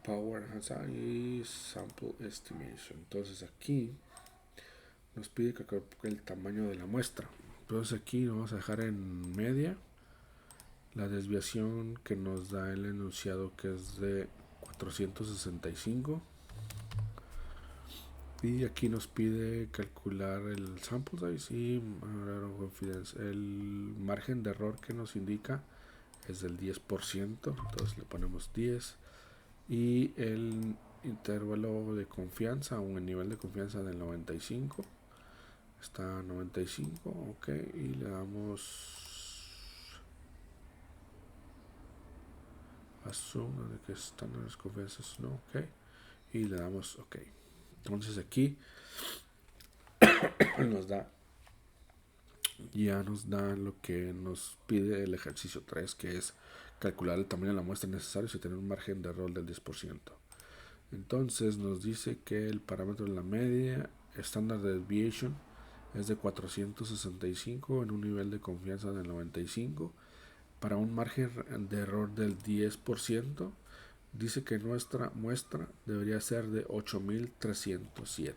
Power y Sample Estimation. Entonces aquí nos pide que el tamaño de la muestra. Entonces aquí lo vamos a dejar en media. La desviación que nos da el enunciado, que es de 465. Y aquí nos pide calcular el sample size y el margen de error que nos indica es del 10%, entonces le ponemos 10. Y el intervalo de confianza o el nivel de confianza del 95 está a 95, ok, y le damos assume de que están las confianzas, no, ok, y le damos ok. Entonces aquí ya nos da lo que nos pide el ejercicio 3, que es calcular el tamaño de la muestra necesario y tener un margen de error del 10%. Entonces nos dice que el parámetro de la media standard deviation es de 465 en un nivel de confianza del 95 para un margen de error del 10%. Dice que nuestra muestra debería ser de 8307.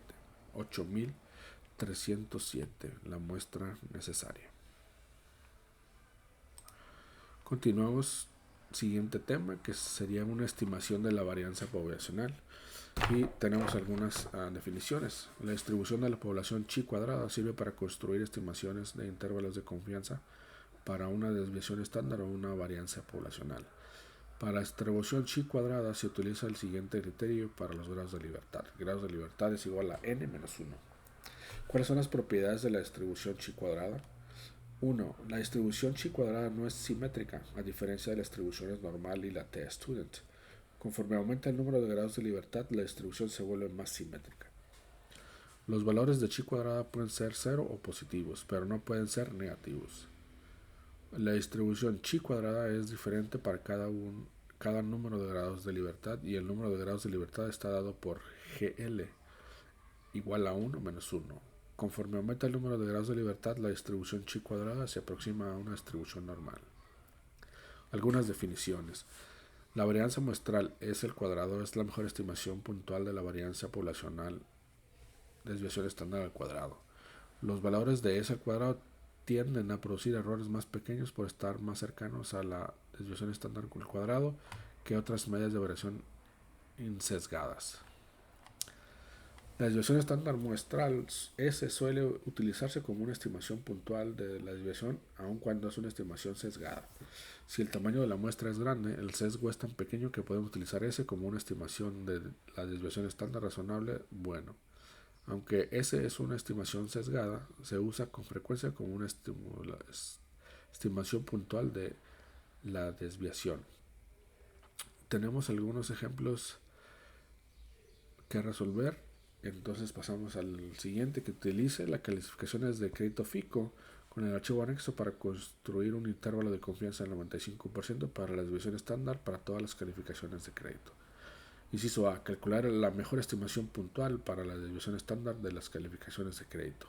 8307, la muestra necesaria. Continuamos, siguiente tema, que sería una estimación de la varianza poblacional. Y tenemos algunas definiciones. La distribución de la población chi cuadrada sirve para construir estimaciones de intervalos de confianza para una desviación estándar o una varianza poblacional. Para la distribución chi cuadrada se utiliza el siguiente criterio para los grados de libertad. Grados de libertad es igual a n menos 1. ¿Cuáles son las propiedades de la distribución chi cuadrada? 1. La distribución chi cuadrada no es simétrica, a diferencia de las distribuciones normal y la t-student. Conforme aumenta el número de grados de libertad, la distribución se vuelve más simétrica. Los valores de chi cuadrada pueden ser 0 o positivos, pero no pueden ser negativos. La distribución chi cuadrada es diferente para cada número de grados de libertad, y el número de grados de libertad está dado por GL igual a 1 menos 1. Conforme aumenta el número de grados de libertad, la distribución chi cuadrada se aproxima a una distribución normal. Algunas definiciones. La varianza muestral S al cuadrado es la mejor estimación puntual de la varianza poblacional, desviación estándar al cuadrado. Los valores de S al cuadrado tienden a producir errores más pequeños por estar más cercanos a la desviación estándar al cuadrado que otras medidas de variación insesgadas. La desviación estándar muestral S suele utilizarse como una estimación puntual de la desviación, aun cuando es una estimación sesgada. Si el tamaño de la muestra es grande, el sesgo es tan pequeño que podemos utilizar S como una estimación de la desviación estándar razonable. Bueno, aunque S es una estimación sesgada, se usa con frecuencia como una estimación puntual de la desviación. Tenemos algunos ejemplos que resolver. Entonces pasamos al siguiente, que utilice las calificaciones de crédito FICO con el archivo anexo para construir un intervalo de confianza del 95% para la desviación estándar para todas las calificaciones de crédito. Inciso A. Calcular la mejor estimación puntual para la desviación estándar de las calificaciones de crédito.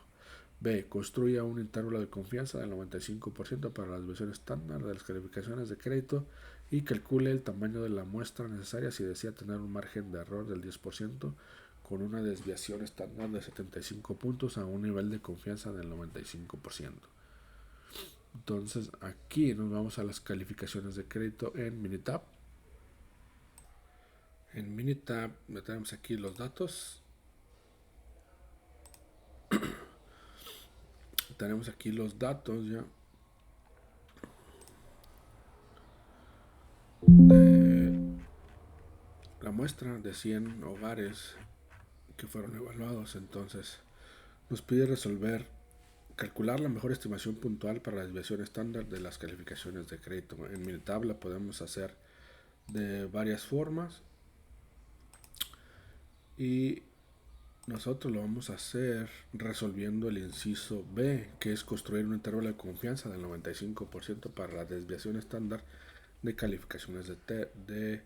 B. Construya un intervalo de confianza del 95% para la desviación estándar de las calificaciones de crédito y calcule el tamaño de la muestra necesaria si desea tener un margen de error del 10% con una desviación estándar de 75 puntos a un nivel de confianza del 95%. Entonces aquí nos vamos a las calificaciones de crédito en Minitab. En Minitab tenemos aquí los datos. Tenemos aquí los datos ya de la muestra de 100 hogares que fueron evaluados. Entonces nos pide calcular la mejor estimación puntual para la desviación estándar de las calificaciones de crédito. En Minitab la podemos hacer de varias formas y nosotros lo vamos a hacer resolviendo el inciso B, que es construir un intervalo de confianza del 95% para la desviación estándar de calificaciones de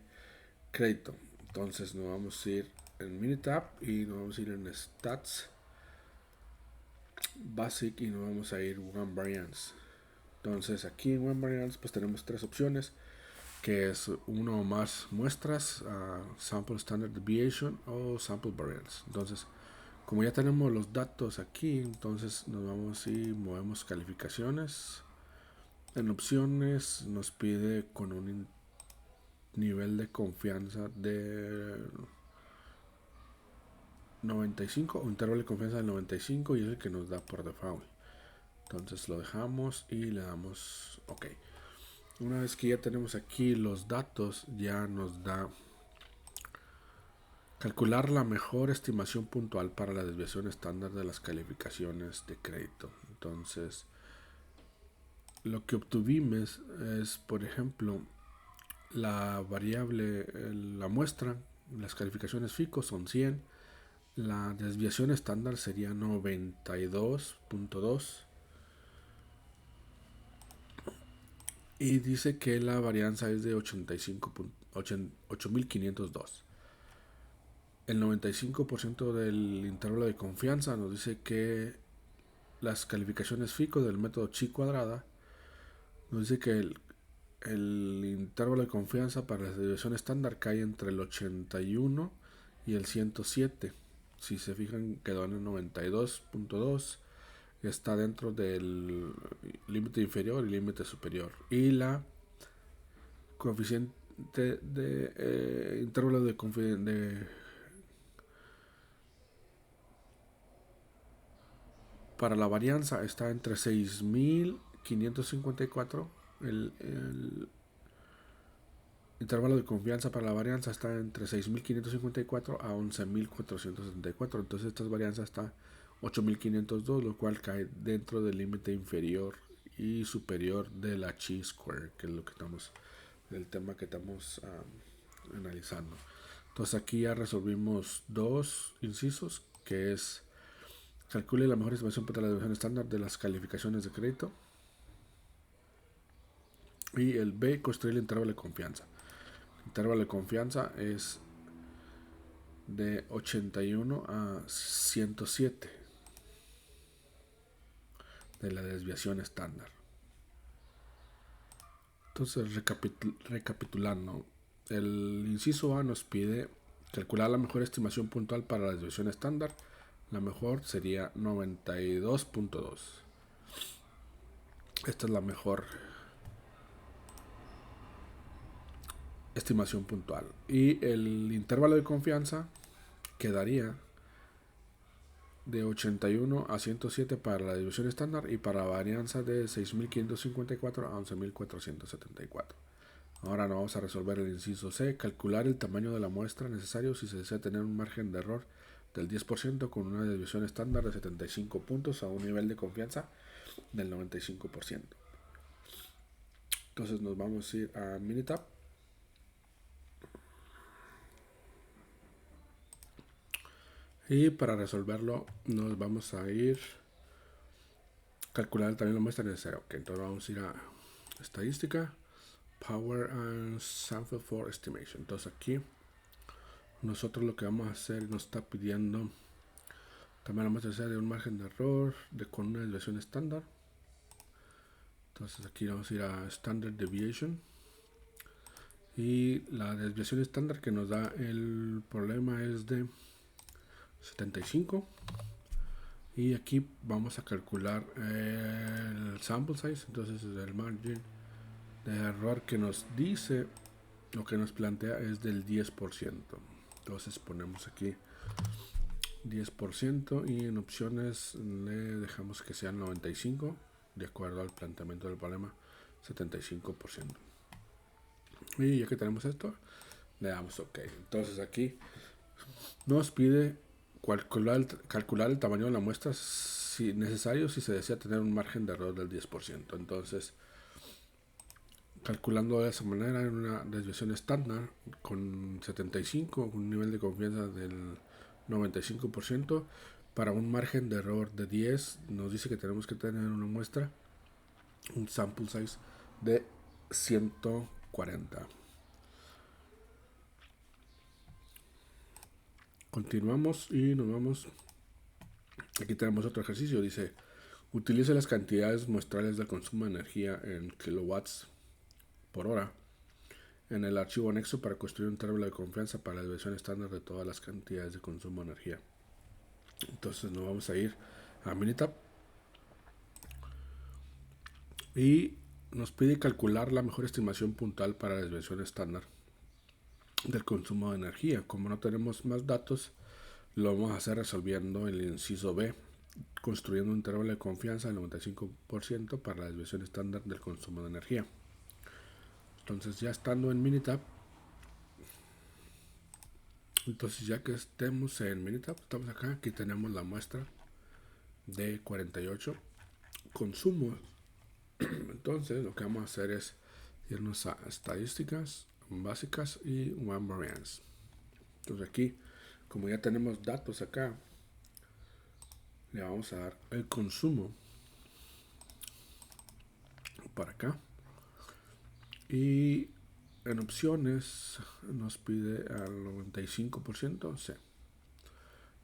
crédito. Entonces nos vamos a ir en Minitab y nos vamos a ir en Stats Basic y nos vamos a ir One Variance. Entonces aquí en One Variance pues tenemos tres opciones, que es uno o más muestras, Sample Standard Deviation o Sample Variance. Entonces, como ya tenemos los datos aquí, entonces nos vamos y movemos calificaciones. En opciones nos pide con un nivel de confianza de 95 o intervalo de confianza del 95 y es el que nos da por default. Entonces lo dejamos y le damos OK. Una vez que ya tenemos aquí los datos, ya nos da calcular la mejor estimación puntual para la desviación estándar de las calificaciones de crédito. Entonces, lo que obtuvimos es, por ejemplo, la variable, la muestra, las calificaciones FICO son 100, la desviación estándar sería 92.2 y dice que la varianza es de 8502. El 95% del intervalo de confianza nos dice que las calificaciones FICO del método chi cuadrada nos dice que el intervalo de confianza para la desviación estándar cae entre el 81 y el 107. Si se fijan, quedó en el 92.2, está dentro del límite inferior y límite superior. Y la coeficiente de intervalo de para la varianza está entre 6.554. El intervalo de confianza para la varianza está entre 6.554 a 11.474. Entonces estas varianzas está 8.502, lo cual cae dentro del límite inferior y superior de la chi-square, que es lo que estamos, el tema que estamos analizando. Entonces aquí ya resolvimos dos incisos, que es calcule la mejor estimación para la desviación estándar de las calificaciones de crédito. Y el B, construir el intervalo de confianza. El intervalo de confianza es de 81 a 107 de la desviación estándar. Entonces, recapitulando, el inciso A nos pide calcular la mejor estimación puntual para la desviación estándar. La mejor sería 92.2. Esta es la mejor estimación puntual. Y el intervalo de confianza quedaría de 81 a 107 para la desviación estándar y para la varianza de 6.554 a 11.474. Ahora nos vamos a resolver el inciso C, calcular el tamaño de la muestra necesario si se desea tener un margen de error del 10% con una desviación estándar de 75 puntos a un nivel de confianza del 95%. Entonces nos vamos a ir a Minitab. Y para resolverlo nos vamos a ir a calcular también la muestra necesaria. Ok, entonces vamos a ir a estadística, Power and Sample for Estimation. Entonces aquí nosotros lo que vamos a hacer, nos está pidiendo también la muestra necesaria de un margen de error con una desviación estándar. Entonces aquí vamos a ir a Standard Deviation. Y la desviación estándar que nos da el problema es de 75. Y aquí vamos a calcular el sample size. Entonces el margen de error que nos dice, lo que nos plantea es del 10%. Entonces ponemos aquí 10% y en opciones le dejamos que sea 95%, de acuerdo al planteamiento del problema, 75%. Y ya que tenemos esto, le damos OK. Entonces aquí nos pide calcular el tamaño de la muestra si necesario, si se desea tener un margen de error del 10%. Entonces, calculando de esa manera en una desviación estándar con 75, un nivel de confianza del 95%, para un margen de error de 10, nos dice que tenemos que tener una muestra, un sample size de 140. Continuamos y nos vamos. Aquí tenemos otro ejercicio. Dice, utilice las cantidades muestrales del consumo de energía en kilowatts por hora en el archivo anexo para construir un tabla de confianza para la desviación estándar de todas las cantidades de consumo de energía. Entonces nos vamos a ir a Minitab y nos pide calcular la mejor estimación puntual para la desviación estándar del consumo de energía. Como no tenemos más datos, lo vamos a hacer resolviendo el inciso B, construyendo un intervalo de confianza del 95% para la desviación estándar del consumo de energía. Entonces, ya estando en Minitab, entonces ya que estemos en Minitab, estamos acá, aquí tenemos la muestra de 48 consumos. Entonces lo que vamos a hacer es irnos a estadísticas básicas y one variance. Entonces aquí, como ya tenemos datos acá, le vamos a dar el consumo para acá, y en opciones nos pide al 95%, sí,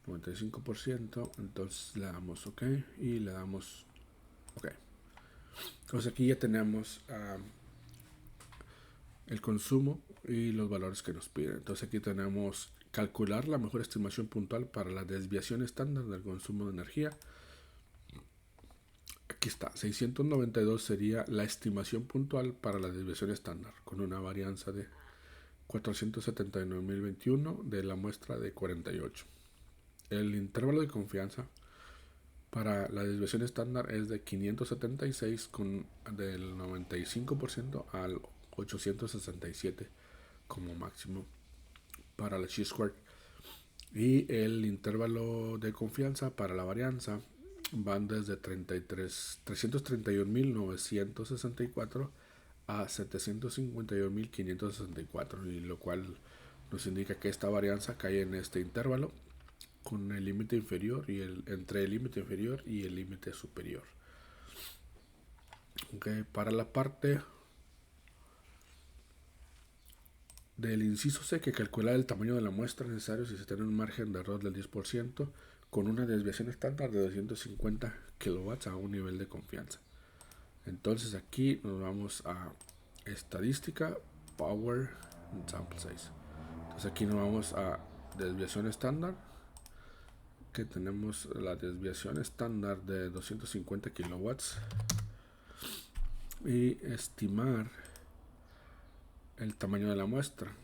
95%, entonces le damos OK y le damos OK. Entonces aquí ya tenemos el consumo y los valores que nos piden. Entonces aquí tenemos calcular la mejor estimación puntual para la desviación estándar del consumo de energía. Aquí está, 692 sería la estimación puntual para la desviación estándar, con una varianza de 479.021 de la muestra de 48. El intervalo de confianza para la desviación estándar es de 576 con del 95% al 867 como máximo para la chi-square. Y el intervalo de confianza para la varianza van desde 331.964 a 751.564, y lo cual nos indica que esta varianza cae en este intervalo con el límite inferior y entre el límite inferior y el límite superior. Okay, para la parte del inciso C, que calcular el tamaño de la muestra necesario si se tiene un margen de error del 10% con una desviación estándar de 250 kilowatts a un nivel de confianza. Entonces aquí nos vamos a estadística, power, sample size. Entonces aquí nos vamos a desviación estándar, que tenemos la desviación estándar de 250 kilowatts, y estimar el tamaño de la muestra.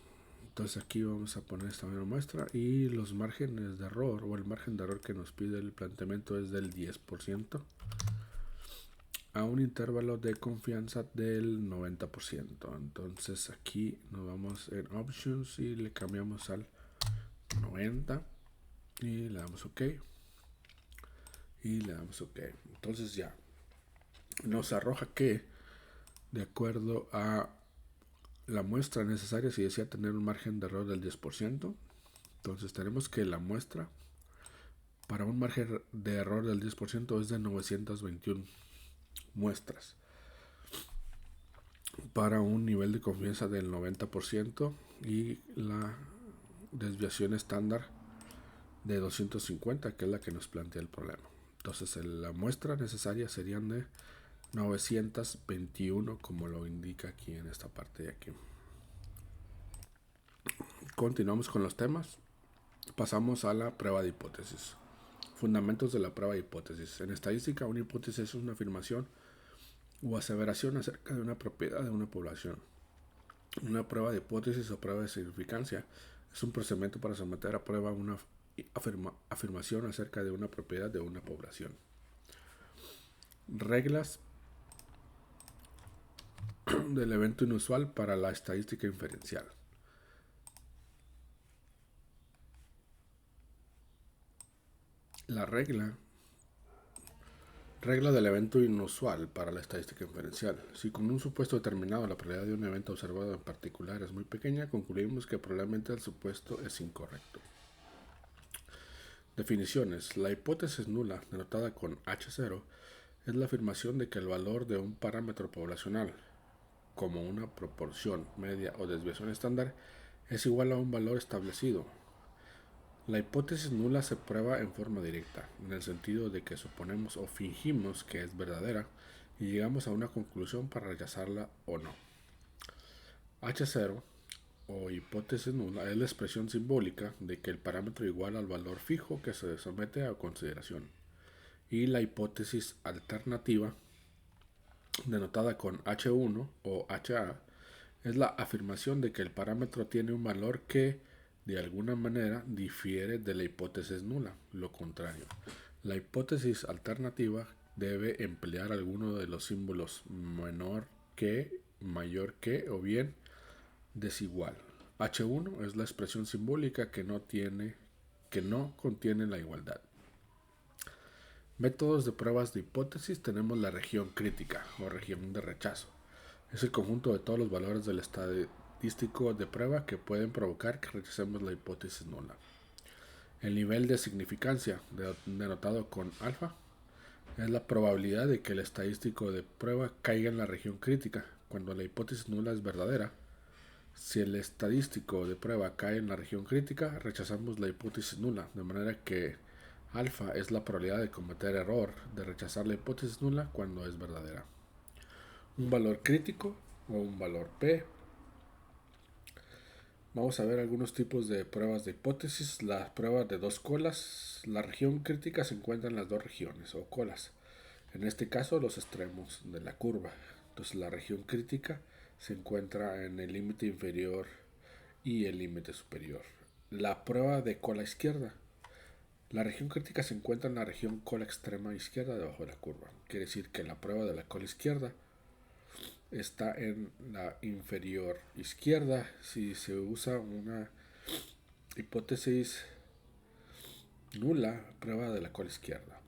Entonces aquí vamos a poner esta misma muestra, y los márgenes de error, o el margen de error que nos pide el planteamiento, es del 10% a un intervalo de confianza del 90%. Entonces aquí nos vamos en options y le cambiamos al 90 y le damos OK y le damos OK. Entonces ya nos arroja que, de acuerdo a la muestra necesaria, si desea tener un margen de error del 10%, entonces tenemos que la muestra para un margen de error del 10% es de 921 muestras, para un nivel de confianza del 90% y la desviación estándar de 250, que es la que nos plantea el problema. Entonces la muestra necesaria serían de 921, como lo indica aquí en esta parte de aquí. Continuamos con los temas. Pasamos a la prueba de hipótesis. Fundamentos de la prueba de hipótesis. En estadística, una hipótesis es una afirmación o aseveración acerca de una propiedad de una población. Una prueba de hipótesis o prueba de significancia es un procedimiento para someter a prueba una afirmación acerca de una propiedad de una población. Reglas del evento inusual para la estadística inferencial. La regla del evento inusual para la estadística inferencial. Si con un supuesto determinado la probabilidad de un evento observado en particular es muy pequeña, concluimos que probablemente el supuesto es incorrecto. Definiciones. La hipótesis nula, denotada con H0, es la afirmación de que el valor de un parámetro poblacional, como una proporción, media o desviación estándar, es igual a un valor establecido. La hipótesis nula se prueba en forma directa, en el sentido de que suponemos o fingimos que es verdadera y llegamos a una conclusión para rechazarla o no. H0, o hipótesis nula, es la expresión simbólica de que el parámetro iguala al valor fijo que se somete a consideración. Y la hipótesis alternativa denotada con H1 o HA, es la afirmación de que el parámetro tiene un valor que, de alguna manera, difiere de la hipótesis nula. Lo contrario, la hipótesis alternativa debe emplear alguno de los símbolos menor que, mayor que o bien desigual. H1 es la expresión simbólica que no contiene la igualdad. Métodos de pruebas de hipótesis. Tenemos la región crítica o región de rechazo. Es el conjunto de todos los valores del estadístico de prueba que pueden provocar que rechacemos la hipótesis nula. El nivel de significancia, denotado con alfa, es la probabilidad de que el estadístico de prueba caiga en la región crítica cuando la hipótesis nula es verdadera. Si el estadístico de prueba cae en la región crítica, rechazamos la hipótesis nula, de manera que alfa es la probabilidad de cometer error de rechazar la hipótesis nula cuando es verdadera. Un valor crítico o un valor P. Vamos a ver algunos tipos de pruebas de hipótesis. Las pruebas de dos colas. La región crítica se encuentra en las dos regiones o colas. En este caso, los extremos de la curva. Entonces, la región crítica se encuentra en el límite inferior y el límite superior. La prueba de cola izquierda. La región crítica se encuentra en la región cola extrema izquierda debajo de la curva. Quiere decir que la prueba de la cola izquierda está en la inferior izquierda. Si se usa una hipótesis nula, prueba de la cola izquierda.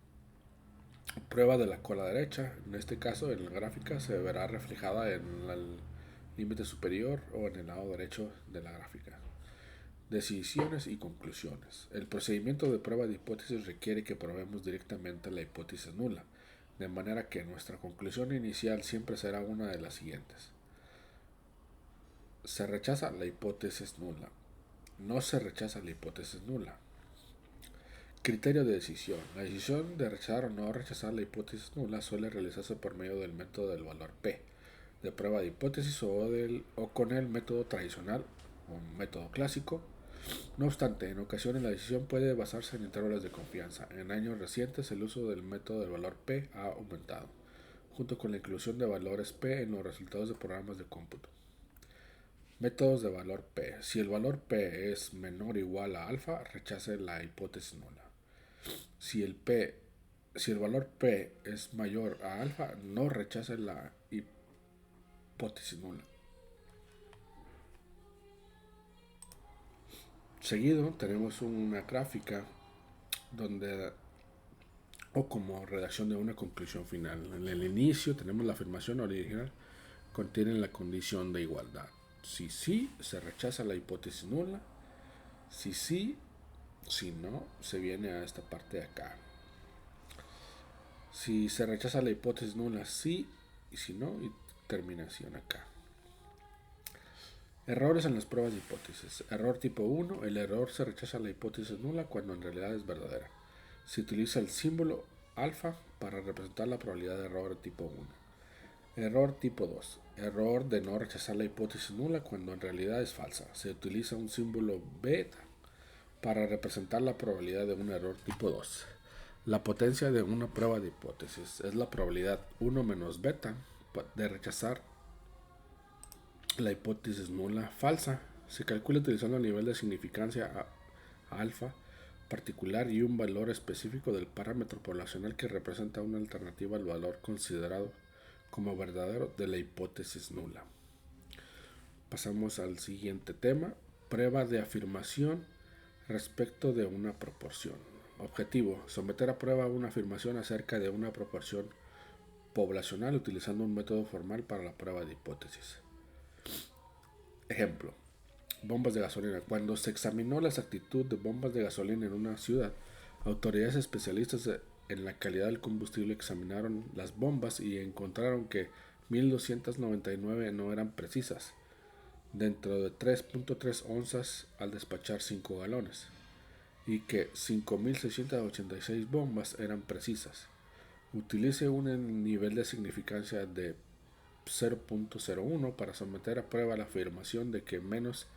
Prueba de la cola derecha, en este caso en la gráfica se verá reflejada en el límite superior o en el lado derecho de la gráfica. Decisiones y conclusiones. El procedimiento de prueba de hipótesis requiere que probemos directamente la hipótesis nula, de manera que nuestra conclusión inicial siempre será una de las siguientes. Se rechaza la hipótesis nula. No se rechaza la hipótesis nula. Criterio de decisión. La decisión de rechazar o no rechazar la hipótesis nula suele realizarse por medio del método del valor P, de prueba de hipótesis o con el método tradicional, un método clásico. No obstante, en ocasiones la decisión puede basarse en intervalos de confianza. En años recientes el uso del método del valor P ha aumentado, junto con la inclusión de valores P en los resultados de programas de cómputo. Métodos de valor P. Si el valor P es menor o igual a alfa, rechace la hipótesis nula. Si el valor P es mayor a alfa, no rechace la hipótesis nula. Seguido tenemos una gráfica donde o como redacción de una conclusión final. En el inicio tenemos la afirmación original, contiene la condición de igualdad. Si sí, se rechaza la hipótesis nula. Si sí, si no, se viene a esta parte de acá. Si se rechaza la hipótesis nula, sí, y si no, y terminación acá. Errores en las pruebas de hipótesis. Error tipo 1. El error se rechaza la hipótesis nula cuando en realidad es verdadera. Se utiliza el símbolo alfa para representar la probabilidad de error tipo 1. Error tipo 2. Error de no rechazar la hipótesis nula cuando en realidad es falsa. Se utiliza un símbolo beta para representar la probabilidad de un error tipo 2. La potencia de una prueba de hipótesis es la probabilidad 1 menos beta de rechazar la hipótesis nula falsa. Se calcula utilizando el nivel de significancia alfa particular y un valor específico del parámetro poblacional que representa una alternativa al valor considerado como verdadero de la hipótesis nula. Pasamos al siguiente tema, prueba de afirmación respecto de una proporción. Objetivo, someter a prueba una afirmación acerca de una proporción poblacional utilizando un método formal para la prueba de hipótesis. Ejemplo, bombas de gasolina. Cuando se examinó la exactitud de bombas de gasolina en una ciudad, autoridades especialistas en la calidad del combustible examinaron las bombas y encontraron que 1299 no eran precisas, dentro de 3.3 onzas al despachar 5 galones, y que 5686 bombas eran precisas. Utilice un nivel de significancia de 0.01 para someter a prueba la afirmación de que menos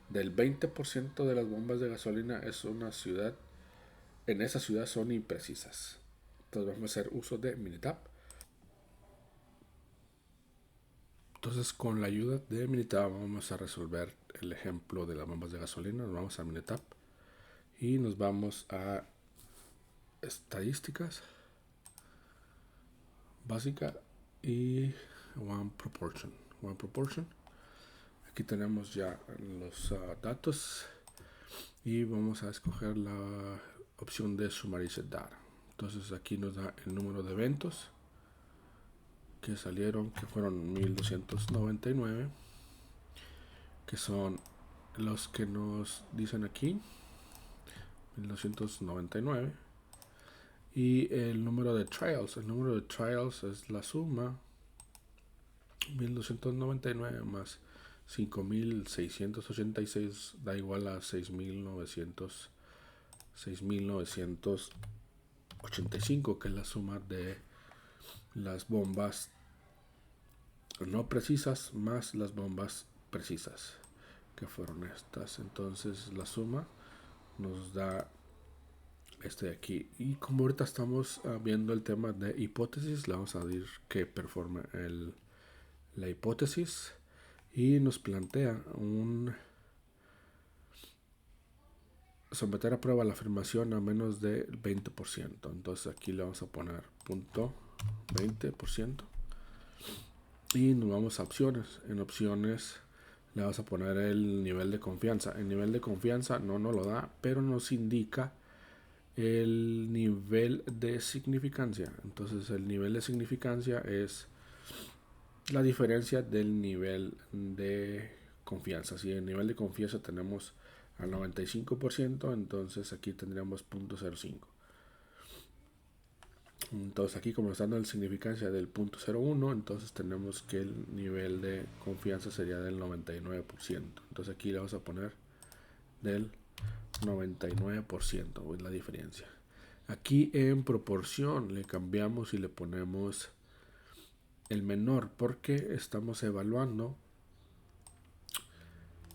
del 20% de las bombas de gasolina en esa ciudad son imprecisas. Entonces vamos a hacer uso de Minitab. Entonces, con la ayuda de Minitab vamos a resolver el ejemplo de las bombas de gasolina. Nos vamos a Minitab y nos vamos a estadísticas básica y One Proportion. Aquí tenemos ya los datos y vamos a escoger la opción de Summarize Data. Entonces aquí nos da el número de eventos que salieron, que fueron 1299, que son los que nos dicen aquí, 1299. Y el número de trials es la suma 1299 más 5686 da igual a 6985, que es la suma de las bombas no precisas más las bombas precisas, que fueron estas. Entonces la suma nos da este de aquí. Y como ahorita estamos viendo el tema de hipótesis, le vamos a decir que performa la hipótesis y nos plantea un someter a prueba la afirmación a menos del 20%. Entonces aquí le vamos a poner punto 20% y nos vamos a opciones. En opciones le vamos a poner el nivel de confianza. El nivel de confianza no nos lo da, pero nos indica el nivel de significancia. Entonces el nivel de significancia es la diferencia del nivel de confianza. Si el nivel de confianza tenemos al 95%, entonces aquí tendríamos 0.05. Entonces aquí, como está dando la significancia del 0.01, entonces tenemos que el nivel de confianza sería del 99%. Entonces aquí le vamos a poner del 99%, es la diferencia. Aquí en proporción le cambiamos y le ponemos el menor, porque estamos evaluando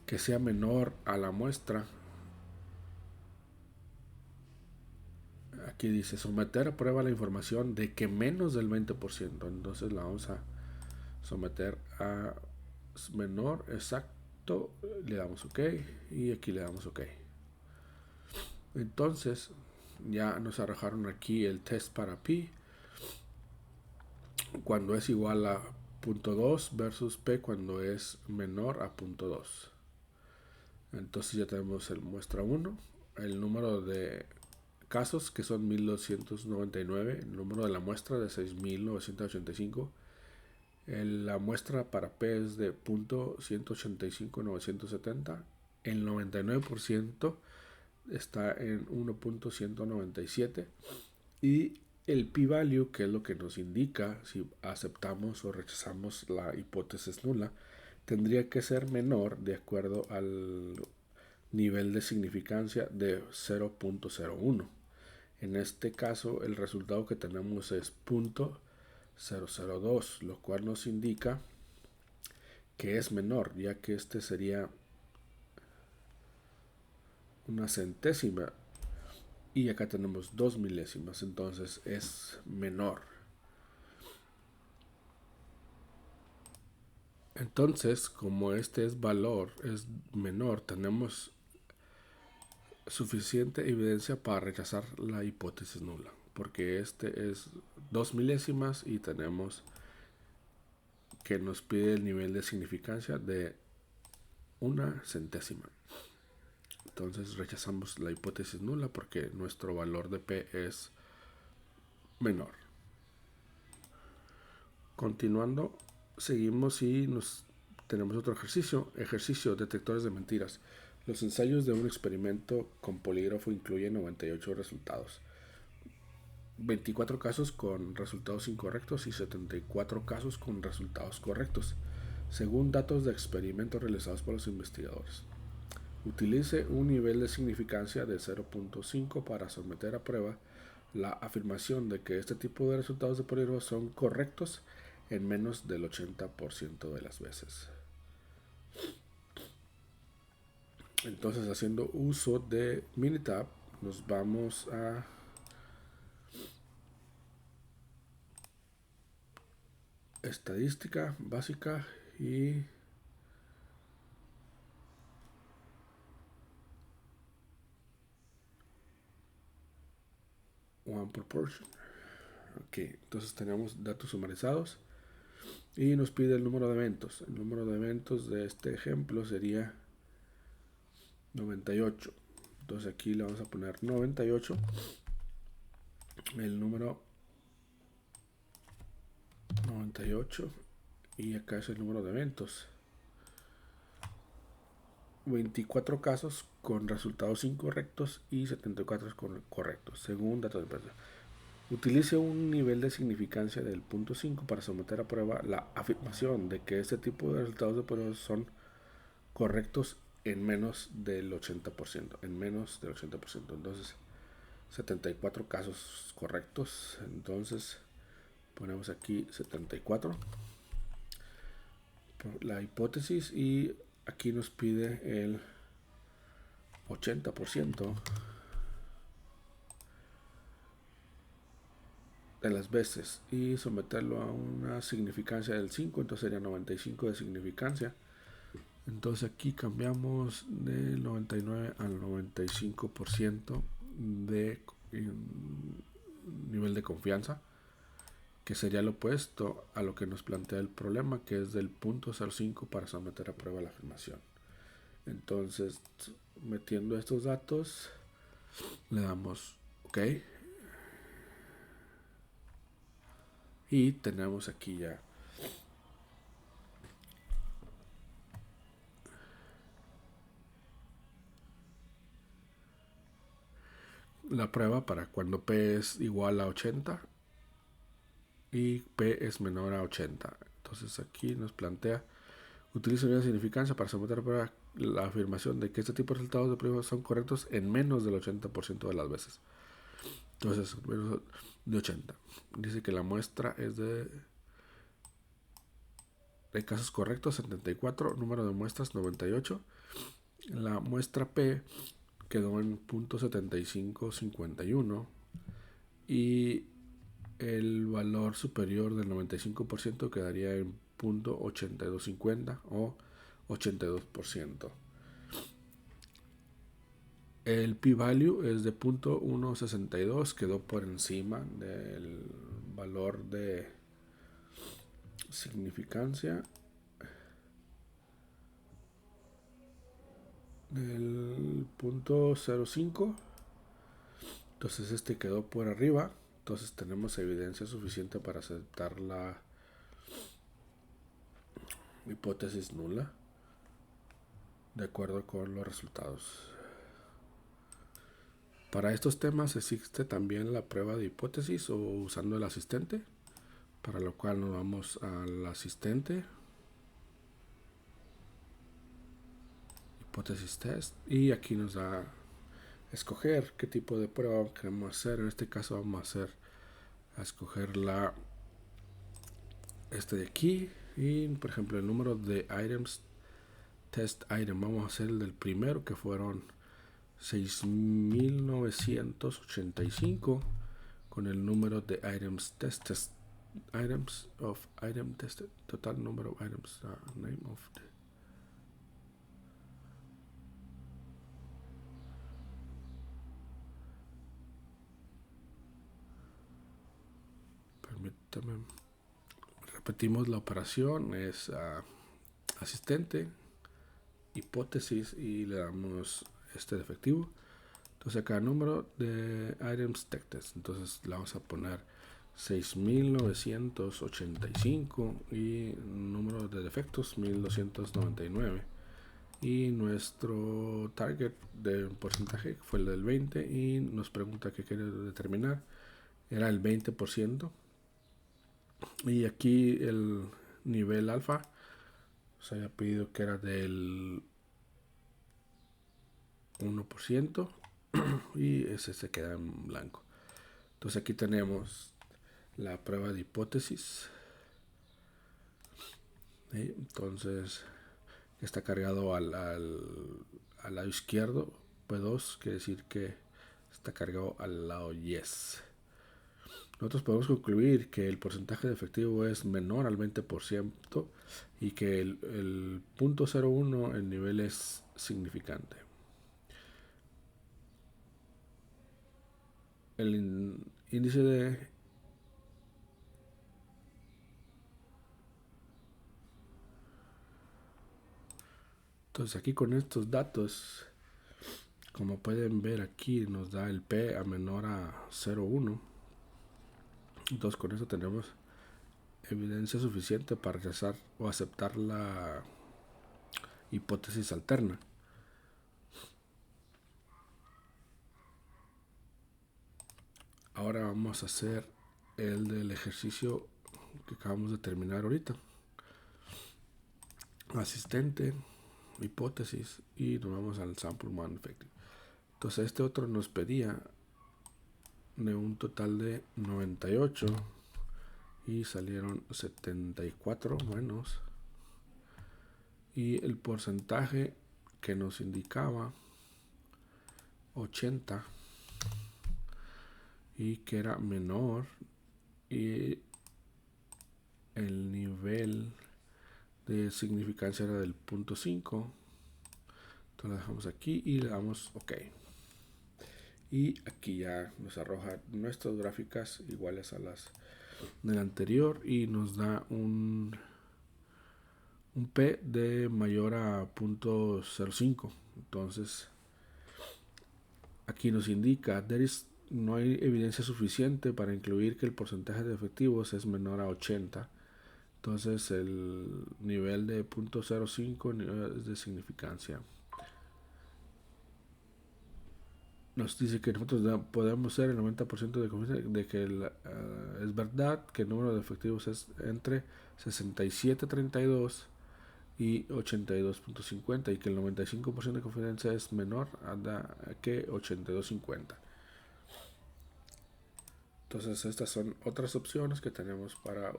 que sea menor a la muestra. Aquí dice someter a prueba la información de que menos del 20%. Entonces la vamos a someter a menor exacto, le damos OK y aquí le damos OK. Entonces ya nos arrojaron aquí el test para pi cuando es igual a 0.2 versus p cuando es menor a 0.2. Entonces ya tenemos el muestra 1, el número de casos que son 1299, el número de la muestra de 6985, la muestra para P es de .185970, el 99% está en 1.197 y el p-value, que es lo que nos indica si aceptamos o rechazamos la hipótesis nula, tendría que ser menor de acuerdo al nivel de significancia de 0.01. En este caso el resultado que tenemos es 0.002, lo cual nos indica que es menor, ya que este sería una centésima y acá tenemos 2 milésimas, entonces es menor. Entonces, como este es valor, es menor, tenemos suficiente evidencia para rechazar la hipótesis nula, porque este es 2 milésimas y tenemos que nos pide el nivel de significancia de una centésima. Entonces rechazamos la hipótesis nula porque nuestro valor de P es menor. Continuando, seguimos y tenemos otro ejercicio detectores de mentiras. Los ensayos de un experimento con polígrafo incluyen 98 resultados, 24 casos con resultados incorrectos y 74 casos con resultados correctos, según datos de experimentos realizados por los investigadores. Utilice un nivel de significancia de 0.5 para someter a prueba la afirmación de que este tipo de resultados de polígrafo son correctos en menos del 80% de las veces. Entonces, haciendo uso de Minitab, nos vamos a estadística básica y one proportion. Ok, entonces tenemos datos sumarizados y nos pide el número de eventos. El número de eventos de este ejemplo sería 98. Entonces aquí le vamos a poner 98. El número 98 y acá es el número de eventos. 24 casos con resultados incorrectos y 74 correctos, según datos de empresa. Utilice un nivel de significancia del punto 5 para someter a prueba la afirmación de que este tipo de resultados de prueba son correctos en menos del 80%. En menos del 80%. Entonces, 74 casos correctos. Entonces, ponemos aquí 74. La hipótesis y aquí nos pide el 80% de las veces y someterlo a una significancia del 5, entonces sería 95 de significancia. Entonces aquí cambiamos del 99 al 95% de nivel de confianza, que sería lo opuesto a lo que nos plantea el problema, que es del 0.05 para someter a prueba la afirmación. Entonces, metiendo estos datos, le damos OK. Y tenemos aquí ya la prueba para cuando P es igual a 80 y P es menor a 80. Entonces aquí nos plantea: utiliza una significancia para someter a prueba la afirmación de que este tipo de resultados de prueba son correctos en menos del 80% de las veces. Entonces, menos de 80. Dice que la muestra es de casos correctos 74, número de muestras 98. La muestra P quedó en .7551 y el valor superior del 95% quedaría en .8250 o 82%. El p-value es de .162, quedó por encima del valor de significancia del .05. Entonces este quedó por arriba. Entonces tenemos evidencia suficiente para aceptar la hipótesis nula de acuerdo con los resultados. Para estos temas existe también la prueba de hipótesis o usando el asistente, para lo cual nos vamos al asistente, hipótesis test, y aquí nos da a escoger qué tipo de prueba queremos hacer. En este caso vamos a escoger este de aquí, y por ejemplo el número de items test item, vamos a hacer el del primero, que fueron 6.985 con el número de items tested, items of item tested, total number of items, name of the, permítame, repetimos la operación, es asistente, hipótesis y le damos este defectivo. Entonces acá número de items tested, entonces le vamos a poner 6.985 y número de defectos 1.299 y nuestro target de porcentaje fue el del 20 y nos pregunta qué quiere determinar, era el 20%, y aquí el nivel alfa se había pedido que era del 1% y ese se queda en blanco. Entonces aquí tenemos la prueba de hipótesis. Entonces está cargado al lado izquierdo, P2 quiere decir que está cargado al lado yes. nosotros podemos concluir que el porcentaje de efectivo es menor al 20% y que el 0.01 el nivel es significante. El índice de entonces aquí con estos datos, como pueden ver aquí, nos da el P a menor a 0.1. Entonces con eso tenemos evidencia suficiente para rechazar o aceptar la hipótesis alterna. Ahora vamos a hacer el del ejercicio que acabamos de terminar ahorita. Asistente, hipótesis, y nos vamos al sample one effective. Entonces este otro nos pedía de un total de 98 y salieron 74 buenos, y el porcentaje que nos indicaba 80 y que era menor, y el nivel de significancia era del 0.5. Entonces lo dejamos aquí y le damos OK. Y aquí ya nos arroja nuestras gráficas iguales a las del anterior y nos da un P de mayor a 0.05. Entonces aquí nos indica no hay evidencia suficiente para incluir que el porcentaje de efectivos es menor a 80. Entonces el nivel de 0.05 es de significancia. Nos dice que nosotros podemos ser el 90% de confianza de que es verdad que el número de efectivos es entre 67.32 y 82.50 y que el 95% de confianza es menor que 82.50. Entonces estas son otras opciones que tenemos para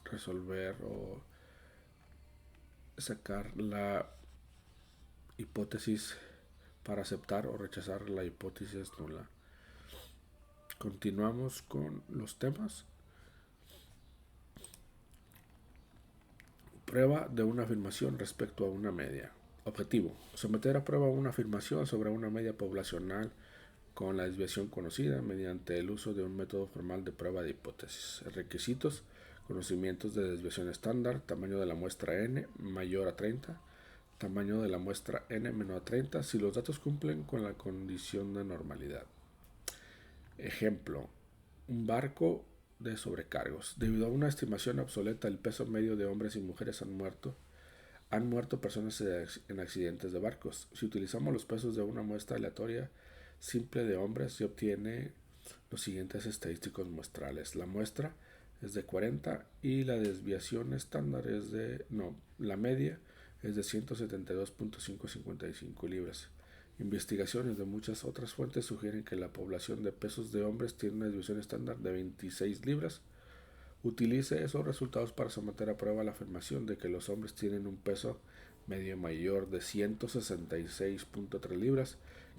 resolver o sacar la hipótesis, para aceptar o rechazar la hipótesis nula. Continuamos con los temas. Prueba de una afirmación respecto a una media. Objetivo: someter a prueba una afirmación sobre una media poblacional con la desviación conocida mediante el uso de un método formal de prueba de hipótesis. Requisitos: conocimientos de desviación estándar, tamaño de la muestra n mayor a 30, tamaño de la muestra n menor a 30 si los datos cumplen con la condición de normalidad. Ejemplo: un barco de sobrecargos. Debido a una estimación obsoleta, el peso medio de hombres y mujeres han muerto personas en accidentes de barcos. Si utilizamos los pesos de una muestra aleatoria simple de hombres, se obtiene los siguientes estadísticos muestrales. La muestra es de 40 y la desviación estándar la media es de 172.555 libras. Investigaciones de muchas otras fuentes sugieren que la población de pesos de hombres tiene una desviación estándar de 26 libras. Utilice esos resultados para someter a prueba la afirmación de que los hombres tienen un peso medio mayor de 166.3 libras,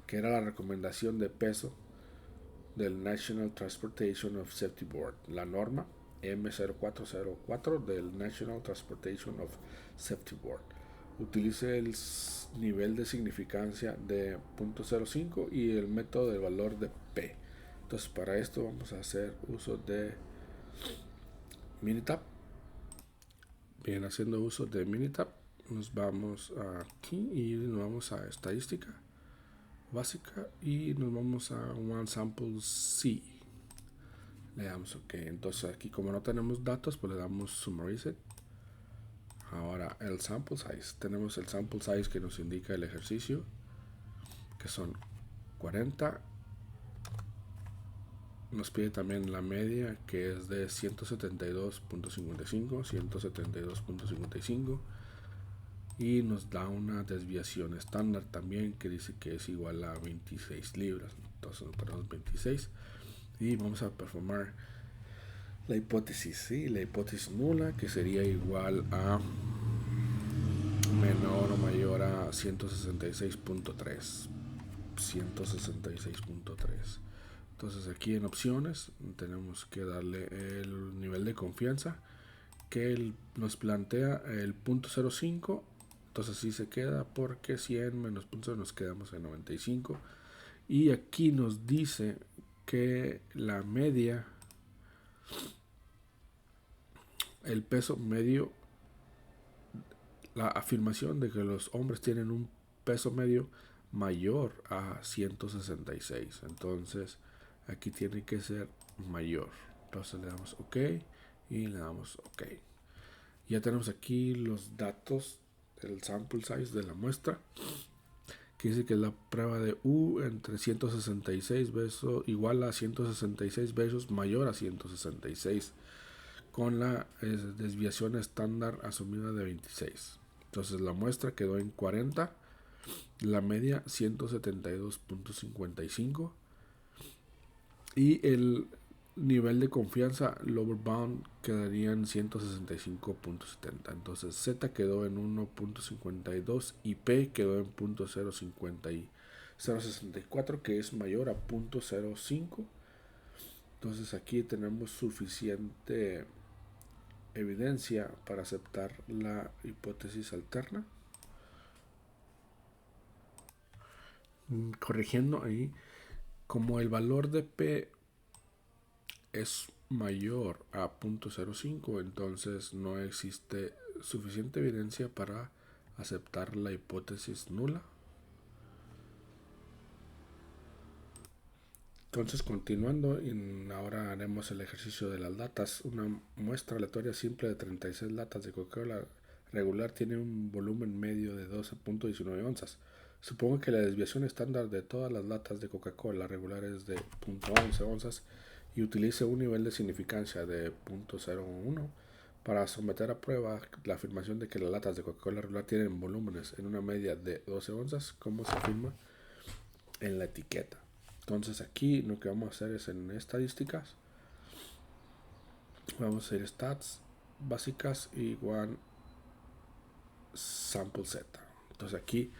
que era la recomendación de peso del National Transportation of Safety Board, la norma M0404 del National Transportation of Safety Board. Utilice el nivel de significancia de 0.05 y el método del valor de P. Entonces para esto vamos a hacer uso de Minitab. Bien, haciendo uso de Minitab, nos vamos aquí y nos vamos a estadística básica y nos vamos a One Sample C. Le damos OK. Entonces aquí, como no tenemos datos, pues le damos Summarize It. Ahora el sample size. Tenemos el sample size que nos indica el ejercicio, que son 40. Nos pide también la media, que es de 172.55, 172.55. Y nos da una desviación estándar también, que dice que es igual a 26 libras. Entonces nos ponemos 26 y vamos a performar la hipótesis, ¿sí? La hipótesis nula, que sería igual a menor o mayor a 166.3. Entonces aquí en opciones tenemos que darle el nivel de confianza que nos plantea el .05. Entonces así se queda porque 100 menos .0 nos quedamos en 95. Y aquí nos dice que la media, el peso medio, la afirmación de que los hombres tienen un peso medio mayor a 166. Entonces aquí tiene que ser mayor. Entonces le damos OK y le damos OK. Ya tenemos aquí los datos del sample size de la muestra, que dice que la prueba de U entre 166 besos igual a 166 besos mayor a 166 con la desviación estándar asumida de 26. Entonces la muestra quedó en 40, la media 172.55 y el nivel de confianza lower bound quedaría en 165.70. Entonces Z quedó en 1.52 y P quedó en 0.64, que es mayor a 0.05. Entonces aquí tenemos suficiente evidencia para aceptar la hipótesis alterna. Corrigiendo ahí, como el valor de P es mayor a 0.05, entonces no existe suficiente evidencia para aceptar la hipótesis nula. Entonces, continuando, ahora haremos el ejercicio de las latas. Una muestra aleatoria simple de 36 latas de Coca-Cola regular tiene un volumen medio de 12.19 onzas. Supongo que la desviación estándar de todas las latas de Coca-Cola regular es de 0.11 onzas y utilice un nivel de significancia de 0.01 para someter a prueba la afirmación de que las latas de Coca-Cola regular tienen volúmenes en una media de 12 onzas, como se afirma en la etiqueta. Entonces aquí lo que vamos a hacer es en estadísticas, vamos a ir stats básicas igual sample z. Entonces aquí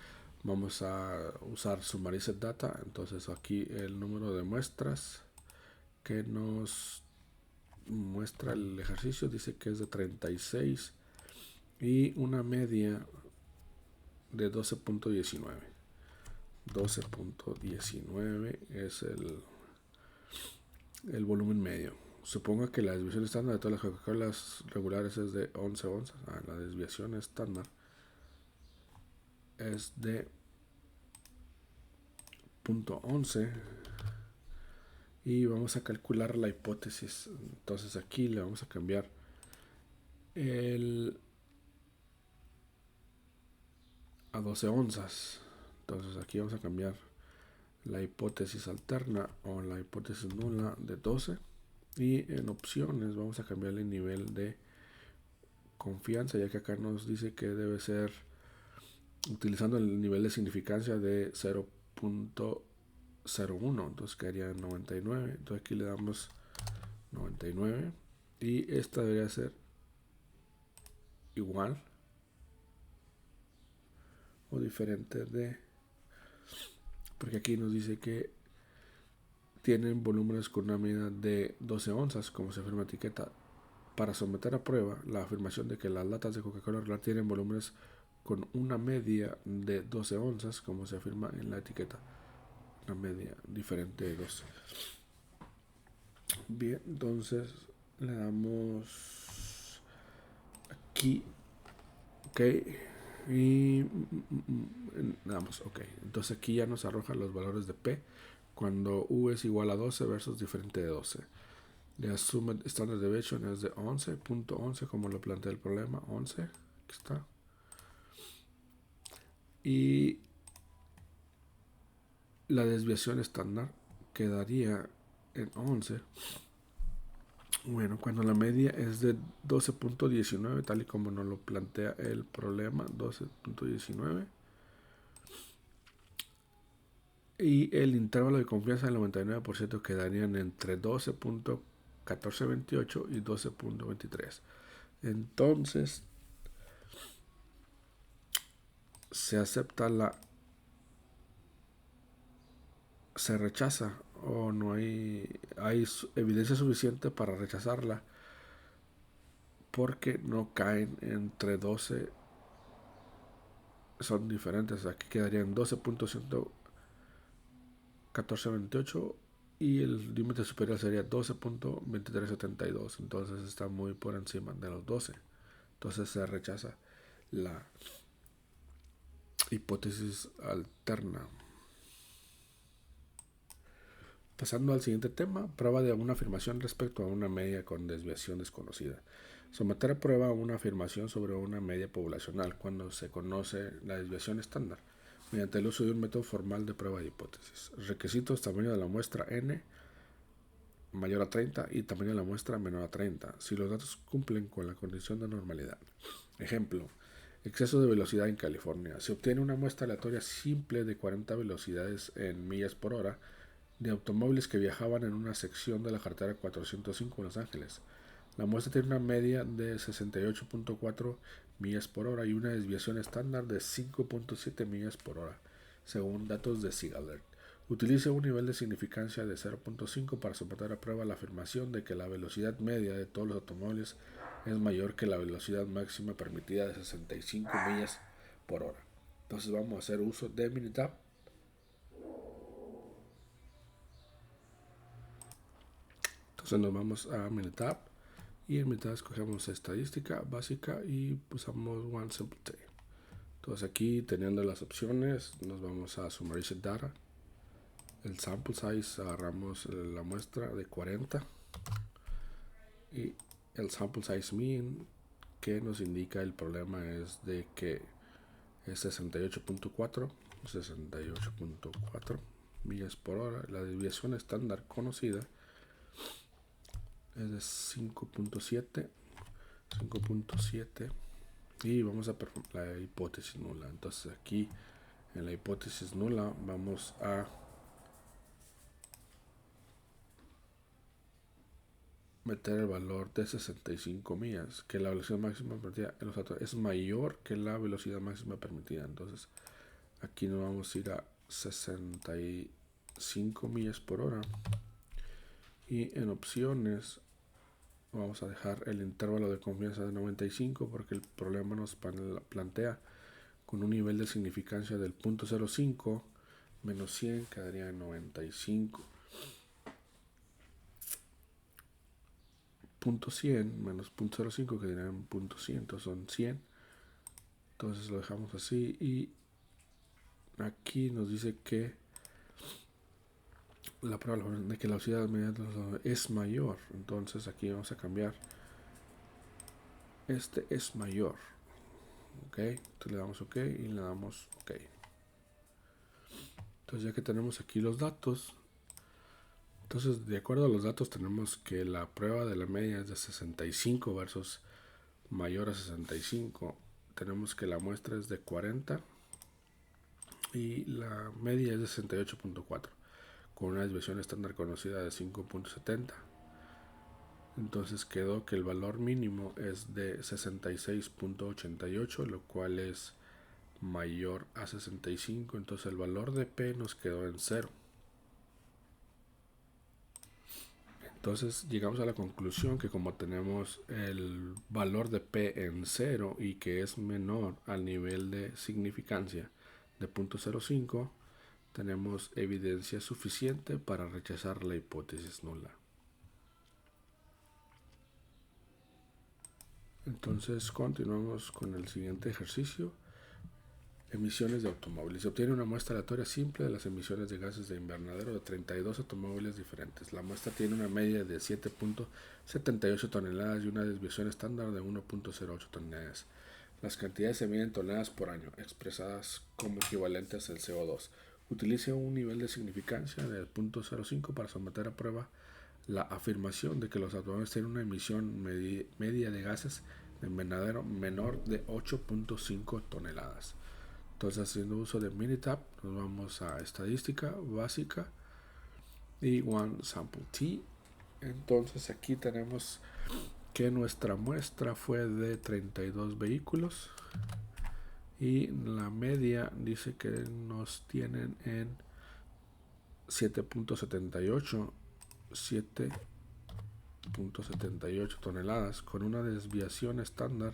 vamos a usar summarized data. Entonces aquí el número de muestras que nos muestra el ejercicio dice que es de 36 y una media de 12.19. 12.19 es el volumen medio. Supongo que la desviación estándar de todas las Coca-Colas regulares es de 11 onzas. La desviación estándar es de 0.11 y vamos a calcular la hipótesis. Entonces aquí le vamos a cambiar a 12 onzas. Entonces aquí vamos a cambiar la hipótesis alterna o la hipótesis nula de 12 y en opciones vamos a cambiar el nivel de confianza, ya que acá nos dice que debe ser utilizando el nivel de significancia de 0.01, entonces quedaría 99. Entonces aquí le damos 99 y esta debería ser igual o diferente de, porque aquí nos dice que tienen volúmenes con una medida de 12 onzas, como se afirma en la etiqueta. Para someter a prueba la afirmación de que las latas de Coca-Cola regular tienen volúmenes con una media de 12 onzas, como se afirma en la etiqueta. Una media diferente de 12. Bien, entonces le damos aquí OK y le damos OK. Entonces aquí ya nos arroja los valores de P cuando U es igual a 12 versus diferente de 12. The assumed standard deviation es de 11.11 como lo plantea el problema. 11, aquí está. Y la desviación estándar quedaría en 11. Bueno, cuando la media es de 12.19, tal y como nos lo plantea el problema, 12.19. Y el intervalo de confianza del 99% quedarían entre 12.1428 y 12.23. Entonces, se rechaza o no hay evidencia suficiente para rechazarla porque no caen entre 12, son diferentes. Aquí quedarían 12.11428 y el límite superior sería 12.2372. Entonces está muy por encima de los 12. Entonces se rechaza la hipótesis alterna. Pasando al siguiente tema, prueba de una afirmación respecto a una media con desviación desconocida. Someter a prueba una afirmación sobre una media poblacional cuando se conoce la desviación estándar, mediante el uso de un método formal de prueba de hipótesis. Requisitos: tamaño de la muestra n mayor a 30 y tamaño de la muestra menor a 30, si los datos cumplen con la condición de normalidad. Ejemplo: exceso de velocidad en California. Se obtiene una muestra aleatoria simple de 40 velocidades en millas por hora de automóviles que viajaban en una sección de la carretera 405 en Los Ángeles. La muestra tiene una media de 68.4 millas por hora y una desviación estándar de 5.7 millas por hora, según datos de SIG-ALERT. Utiliza un nivel de significancia de 0.5 para someter a prueba la afirmación de que la velocidad media de todos los automóviles es mayor que la velocidad máxima permitida de 65 millas por hora. Entonces vamos a hacer uso de Minitab. Entonces nos vamos a Minitab y en Minitab escogemos estadística básica y usamos One Simple T. Entonces aquí, teniendo las opciones, nos vamos a Summarized Data. El sample size, agarramos la muestra de 40 y el sample size mean, que nos indica el problema es de que es 68.4 millas por hora. La desviación estándar conocida es de 5.7 y vamos a performar la hipótesis nula. Entonces aquí en la hipótesis nula vamos a meter el valor de 65 millas, que la velocidad máxima permitida en los datos es mayor que la velocidad máxima permitida. Entonces aquí nos vamos a ir a 65 millas por hora y en opciones vamos a dejar el intervalo de confianza de 95 porque el problema nos plantea con un nivel de significancia del 0.05 menos 100 quedaría en 95. 0.100 menos 0.05 que dirán 0.100, son 100. Entonces lo dejamos así y aquí nos dice que la probabilidad de que la velocidad media es mayor. Entonces aquí vamos a cambiar. Este es mayor. Ok, entonces le damos ok y le damos ok. Entonces ya que tenemos aquí los datos, entonces de acuerdo a los datos tenemos que la prueba de la media es de 65 versus mayor a 65. Tenemos que la muestra es de 40 y la media es de 68.4 con una desviación estándar conocida de 5.70. Entonces quedó que el valor mínimo es de 66.88, lo cual es mayor a 65. Entonces el valor de P nos quedó en 0. Entonces llegamos a la conclusión que como tenemos el valor de P en 0 y que es menor al nivel de significancia de 0.05, tenemos evidencia suficiente para rechazar la hipótesis nula. Entonces continuamos con el siguiente ejercicio. Emisiones de automóviles. Se obtiene una muestra aleatoria simple de las emisiones de gases de invernadero de 32 automóviles diferentes. La muestra tiene una media de 7.78 toneladas y una desviación estándar de 1.08 toneladas. Las cantidades se miden en toneladas por año, expresadas como equivalentes al CO2. Utilice un nivel de significancia de 0.05 para someter a prueba la afirmación de que los automóviles tienen una emisión media de gases de invernadero menor de 8.5 toneladas. Entonces, haciendo uso de Minitab, nos vamos a estadística básica y One Sample T. Entonces aquí tenemos que nuestra muestra fue de 32 vehículos y la media dice que nos tienen en 7.78 toneladas con una desviación estándar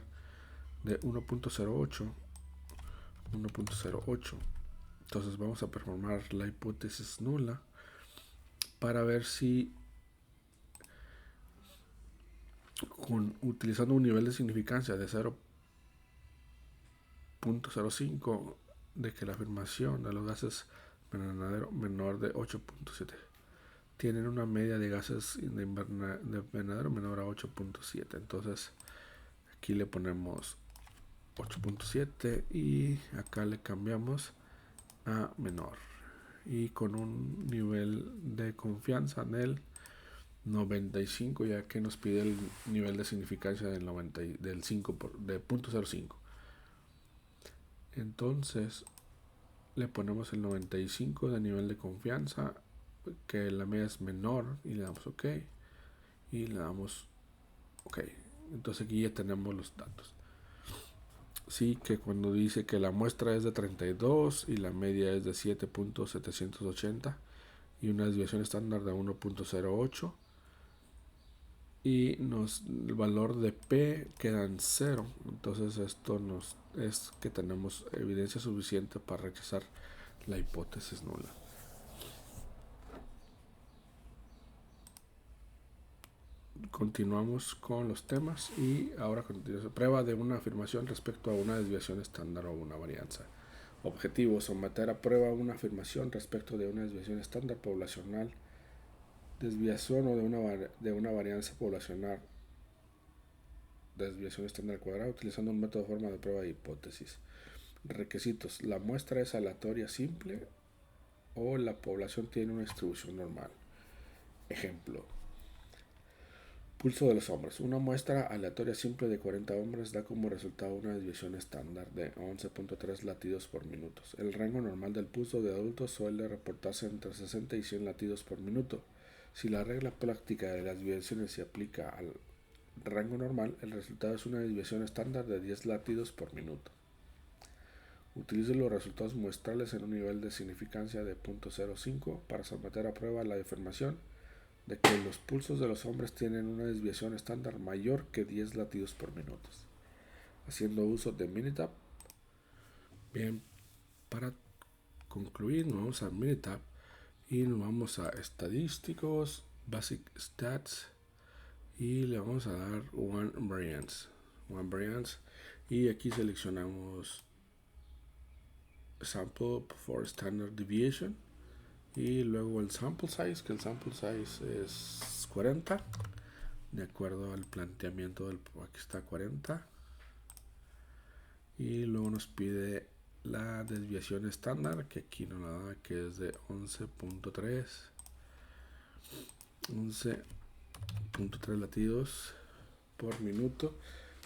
de 1.08. Entonces vamos a performar la hipótesis nula para ver si utilizando un nivel de significancia de 0.05 de que la afirmación de los gases invernadero menor de 8.7 tienen una media de gases de invernadero menor a 8.7. Entonces aquí le ponemos 8.7 y acá le cambiamos a menor, y con un nivel de confianza en el 95, ya que nos pide el nivel de significancia del 5 de 0.05. Entonces le ponemos el 95 de nivel de confianza, que la media es menor, y le damos OK y le damos OK. Entonces aquí ya tenemos los datos. Sí, que cuando dice que la muestra es de 32 y la media es de 7.780 y una desviación estándar de 1.08, y el valor de P queda en 0. Entonces esto es que tenemos evidencia suficiente para rechazar la hipótesis nula. Continuamos con los temas y ahora continuamos. Prueba de una afirmación respecto a una desviación estándar o una varianza. Objetivo: someter a prueba una afirmación respecto de una desviación estándar poblacional, desviación o de una varianza poblacional, desviación estándar cuadrada, utilizando un método de forma de prueba de hipótesis. Requisitos: la muestra es aleatoria simple o la población tiene una distribución normal. Ejemplo: pulso de los hombres. Una muestra aleatoria simple de 40 hombres da como resultado una desviación estándar de 11.3 latidos por minuto. El rango normal del pulso de adultos suele reportarse entre 60 y 100 latidos por minuto. Si la regla práctica de las desviaciones se aplica al rango normal, el resultado es una desviación estándar de 10 latidos por minuto. Utilice los resultados muestrales en un nivel de significancia de 0.05 para someter a prueba la afirmación de que los pulsos de los hombres tienen una desviación estándar mayor que 10 latidos por minuto, haciendo uso de Minitab. Bien, para concluir nos vamos a Minitab y nos vamos a estadísticos, Basic Stats, y le vamos a dar One Variance, y aquí seleccionamos Sample for Standard Deviation y luego el sample size, que el sample size es 40 de acuerdo al planteamiento aquí está 40, y luego nos pide la desviación estándar, que aquí nos la da, que es de 11.3 latidos por minuto,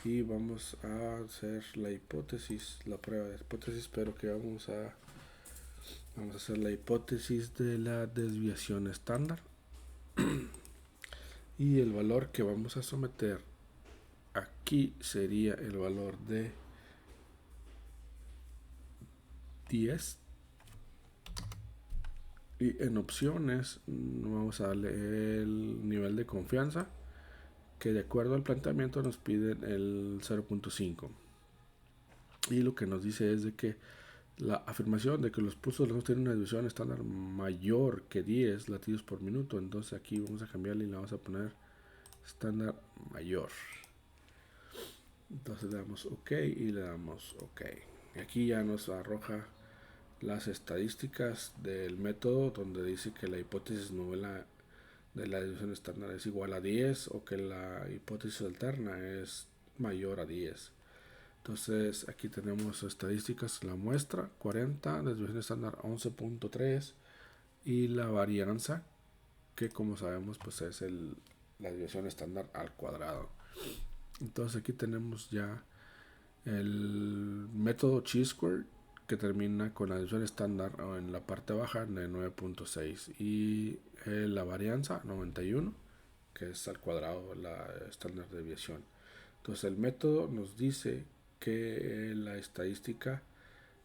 y vamos a hacer la hipótesis, la prueba de hipótesis, pero que vamos a hacer la hipótesis de la desviación estándar. Y el valor que vamos a someter aquí sería el valor de 10. Y en opciones vamos a darle el nivel de confianza, que de acuerdo al planteamiento nos piden el 0.5. Y lo que nos dice es de que la afirmación de que los pulsos de los tienen una desviación estándar mayor que 10 latidos por minuto. Entonces aquí vamos a cambiarle y le vamos a poner estándar mayor. Entonces le damos OK y le damos OK. Aquí ya nos arroja las estadísticas del método, donde dice que la hipótesis nula de la desviación estándar es igual a 10 o que la hipótesis alterna es mayor a 10. Entonces aquí tenemos estadísticas: la muestra 40, desviación estándar 11.3 y la varianza, que como sabemos pues es la desviación estándar al cuadrado. Entonces aquí tenemos ya el método chi-square, que termina con la desviación estándar en la parte baja de 9.6 y la varianza 91, que es al cuadrado la estándar de desviación. Entonces el método nos dice que la estadística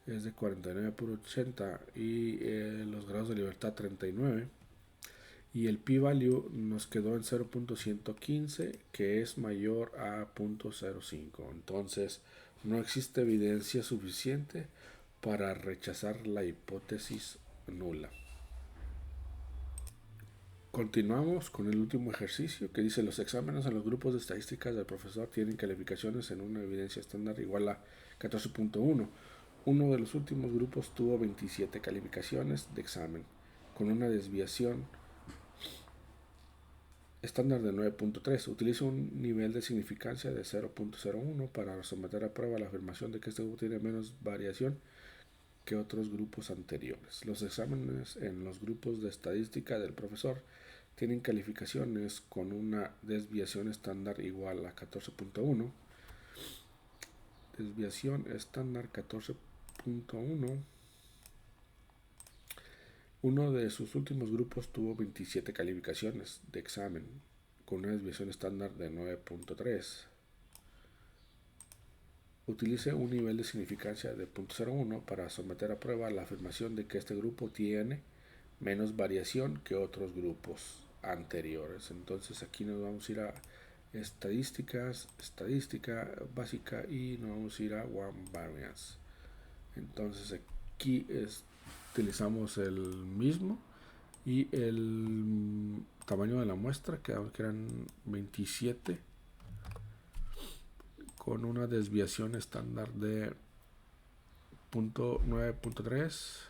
es de 49/80 y los grados de libertad 39. Y el p-value nos quedó en 0.115, que es mayor a 0.05. Entonces, no existe evidencia suficiente para rechazar la hipótesis nula. Continuamos con el último ejercicio que dice: los exámenes en los grupos de estadísticas del profesor tienen calificaciones en una evidencia estándar igual a 14.1. Uno de los últimos grupos tuvo 27 calificaciones de examen, con una desviación estándar de 9.3. Utiliza un nivel de significancia de 0.01 para someter a prueba la afirmación de que este grupo tiene menos variación que otros grupos anteriores. Los exámenes en los grupos de estadística del profesor tienen calificaciones con una desviación estándar igual a 14.1. Desviación estándar 14.1. Uno de sus últimos grupos tuvo 27 calificaciones de examen con una desviación estándar de 9.3. Utilice un nivel de significancia de 0.01 para someter a prueba la afirmación de que este grupo tiene menos variación que otros grupos anteriores. Entonces aquí nos vamos a ir a estadística básica y nos vamos a ir a one variance. Entonces aquí utilizamos el mismo y el tamaño de la muestra que eran 27 con una desviación estándar de 9.3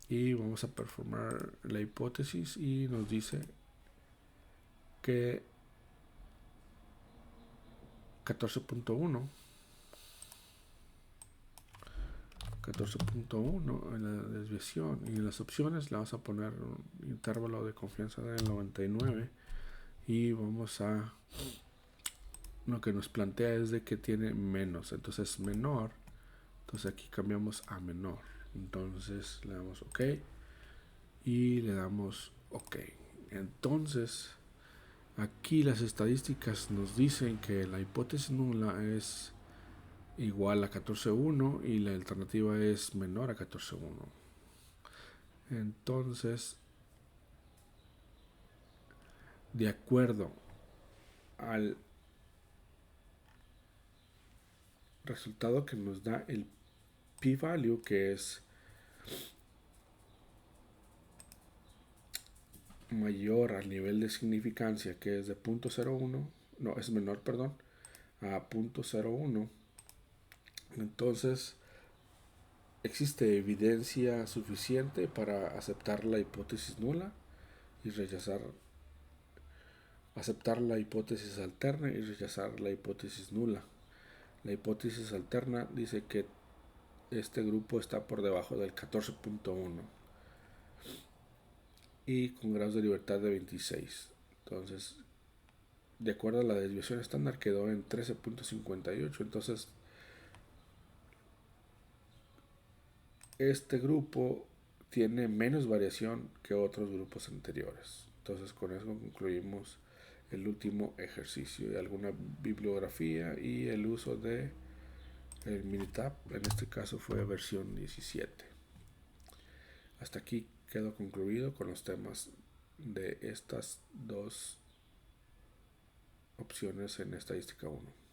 y vamos a performar la hipótesis y nos dice que 14.1 en la desviación, y en las opciones le vamos a poner un intervalo de confianza del 99 y vamos a, lo que nos plantea es de que tiene menos, entonces menor, entonces aquí cambiamos a menor, entonces le damos OK y le damos OK. Entonces aquí las estadísticas nos dicen que la hipótesis nula es igual a 14.1 y la alternativa es menor a 14.1. Entonces, de acuerdo al resultado que nos da el p-value, que es mayor al nivel de significancia, que es de 0.01, no, es menor, perdón, a 0.01, entonces existe evidencia suficiente para aceptar la hipótesis nula y aceptar la hipótesis alterna y rechazar la hipótesis nula. La hipótesis alterna dice que este grupo está por debajo del 14.1 y con grados de libertad de 26. Entonces, de acuerdo a la desviación estándar, quedó en 13.58. Entonces, este grupo tiene menos variación que otros grupos anteriores. Entonces, con eso concluimos el último ejercicio. Y alguna bibliografía y el uso de el Minitab, en este caso fue versión 17. Hasta aquí quedo concluido con los temas de estas dos opciones en estadística 1.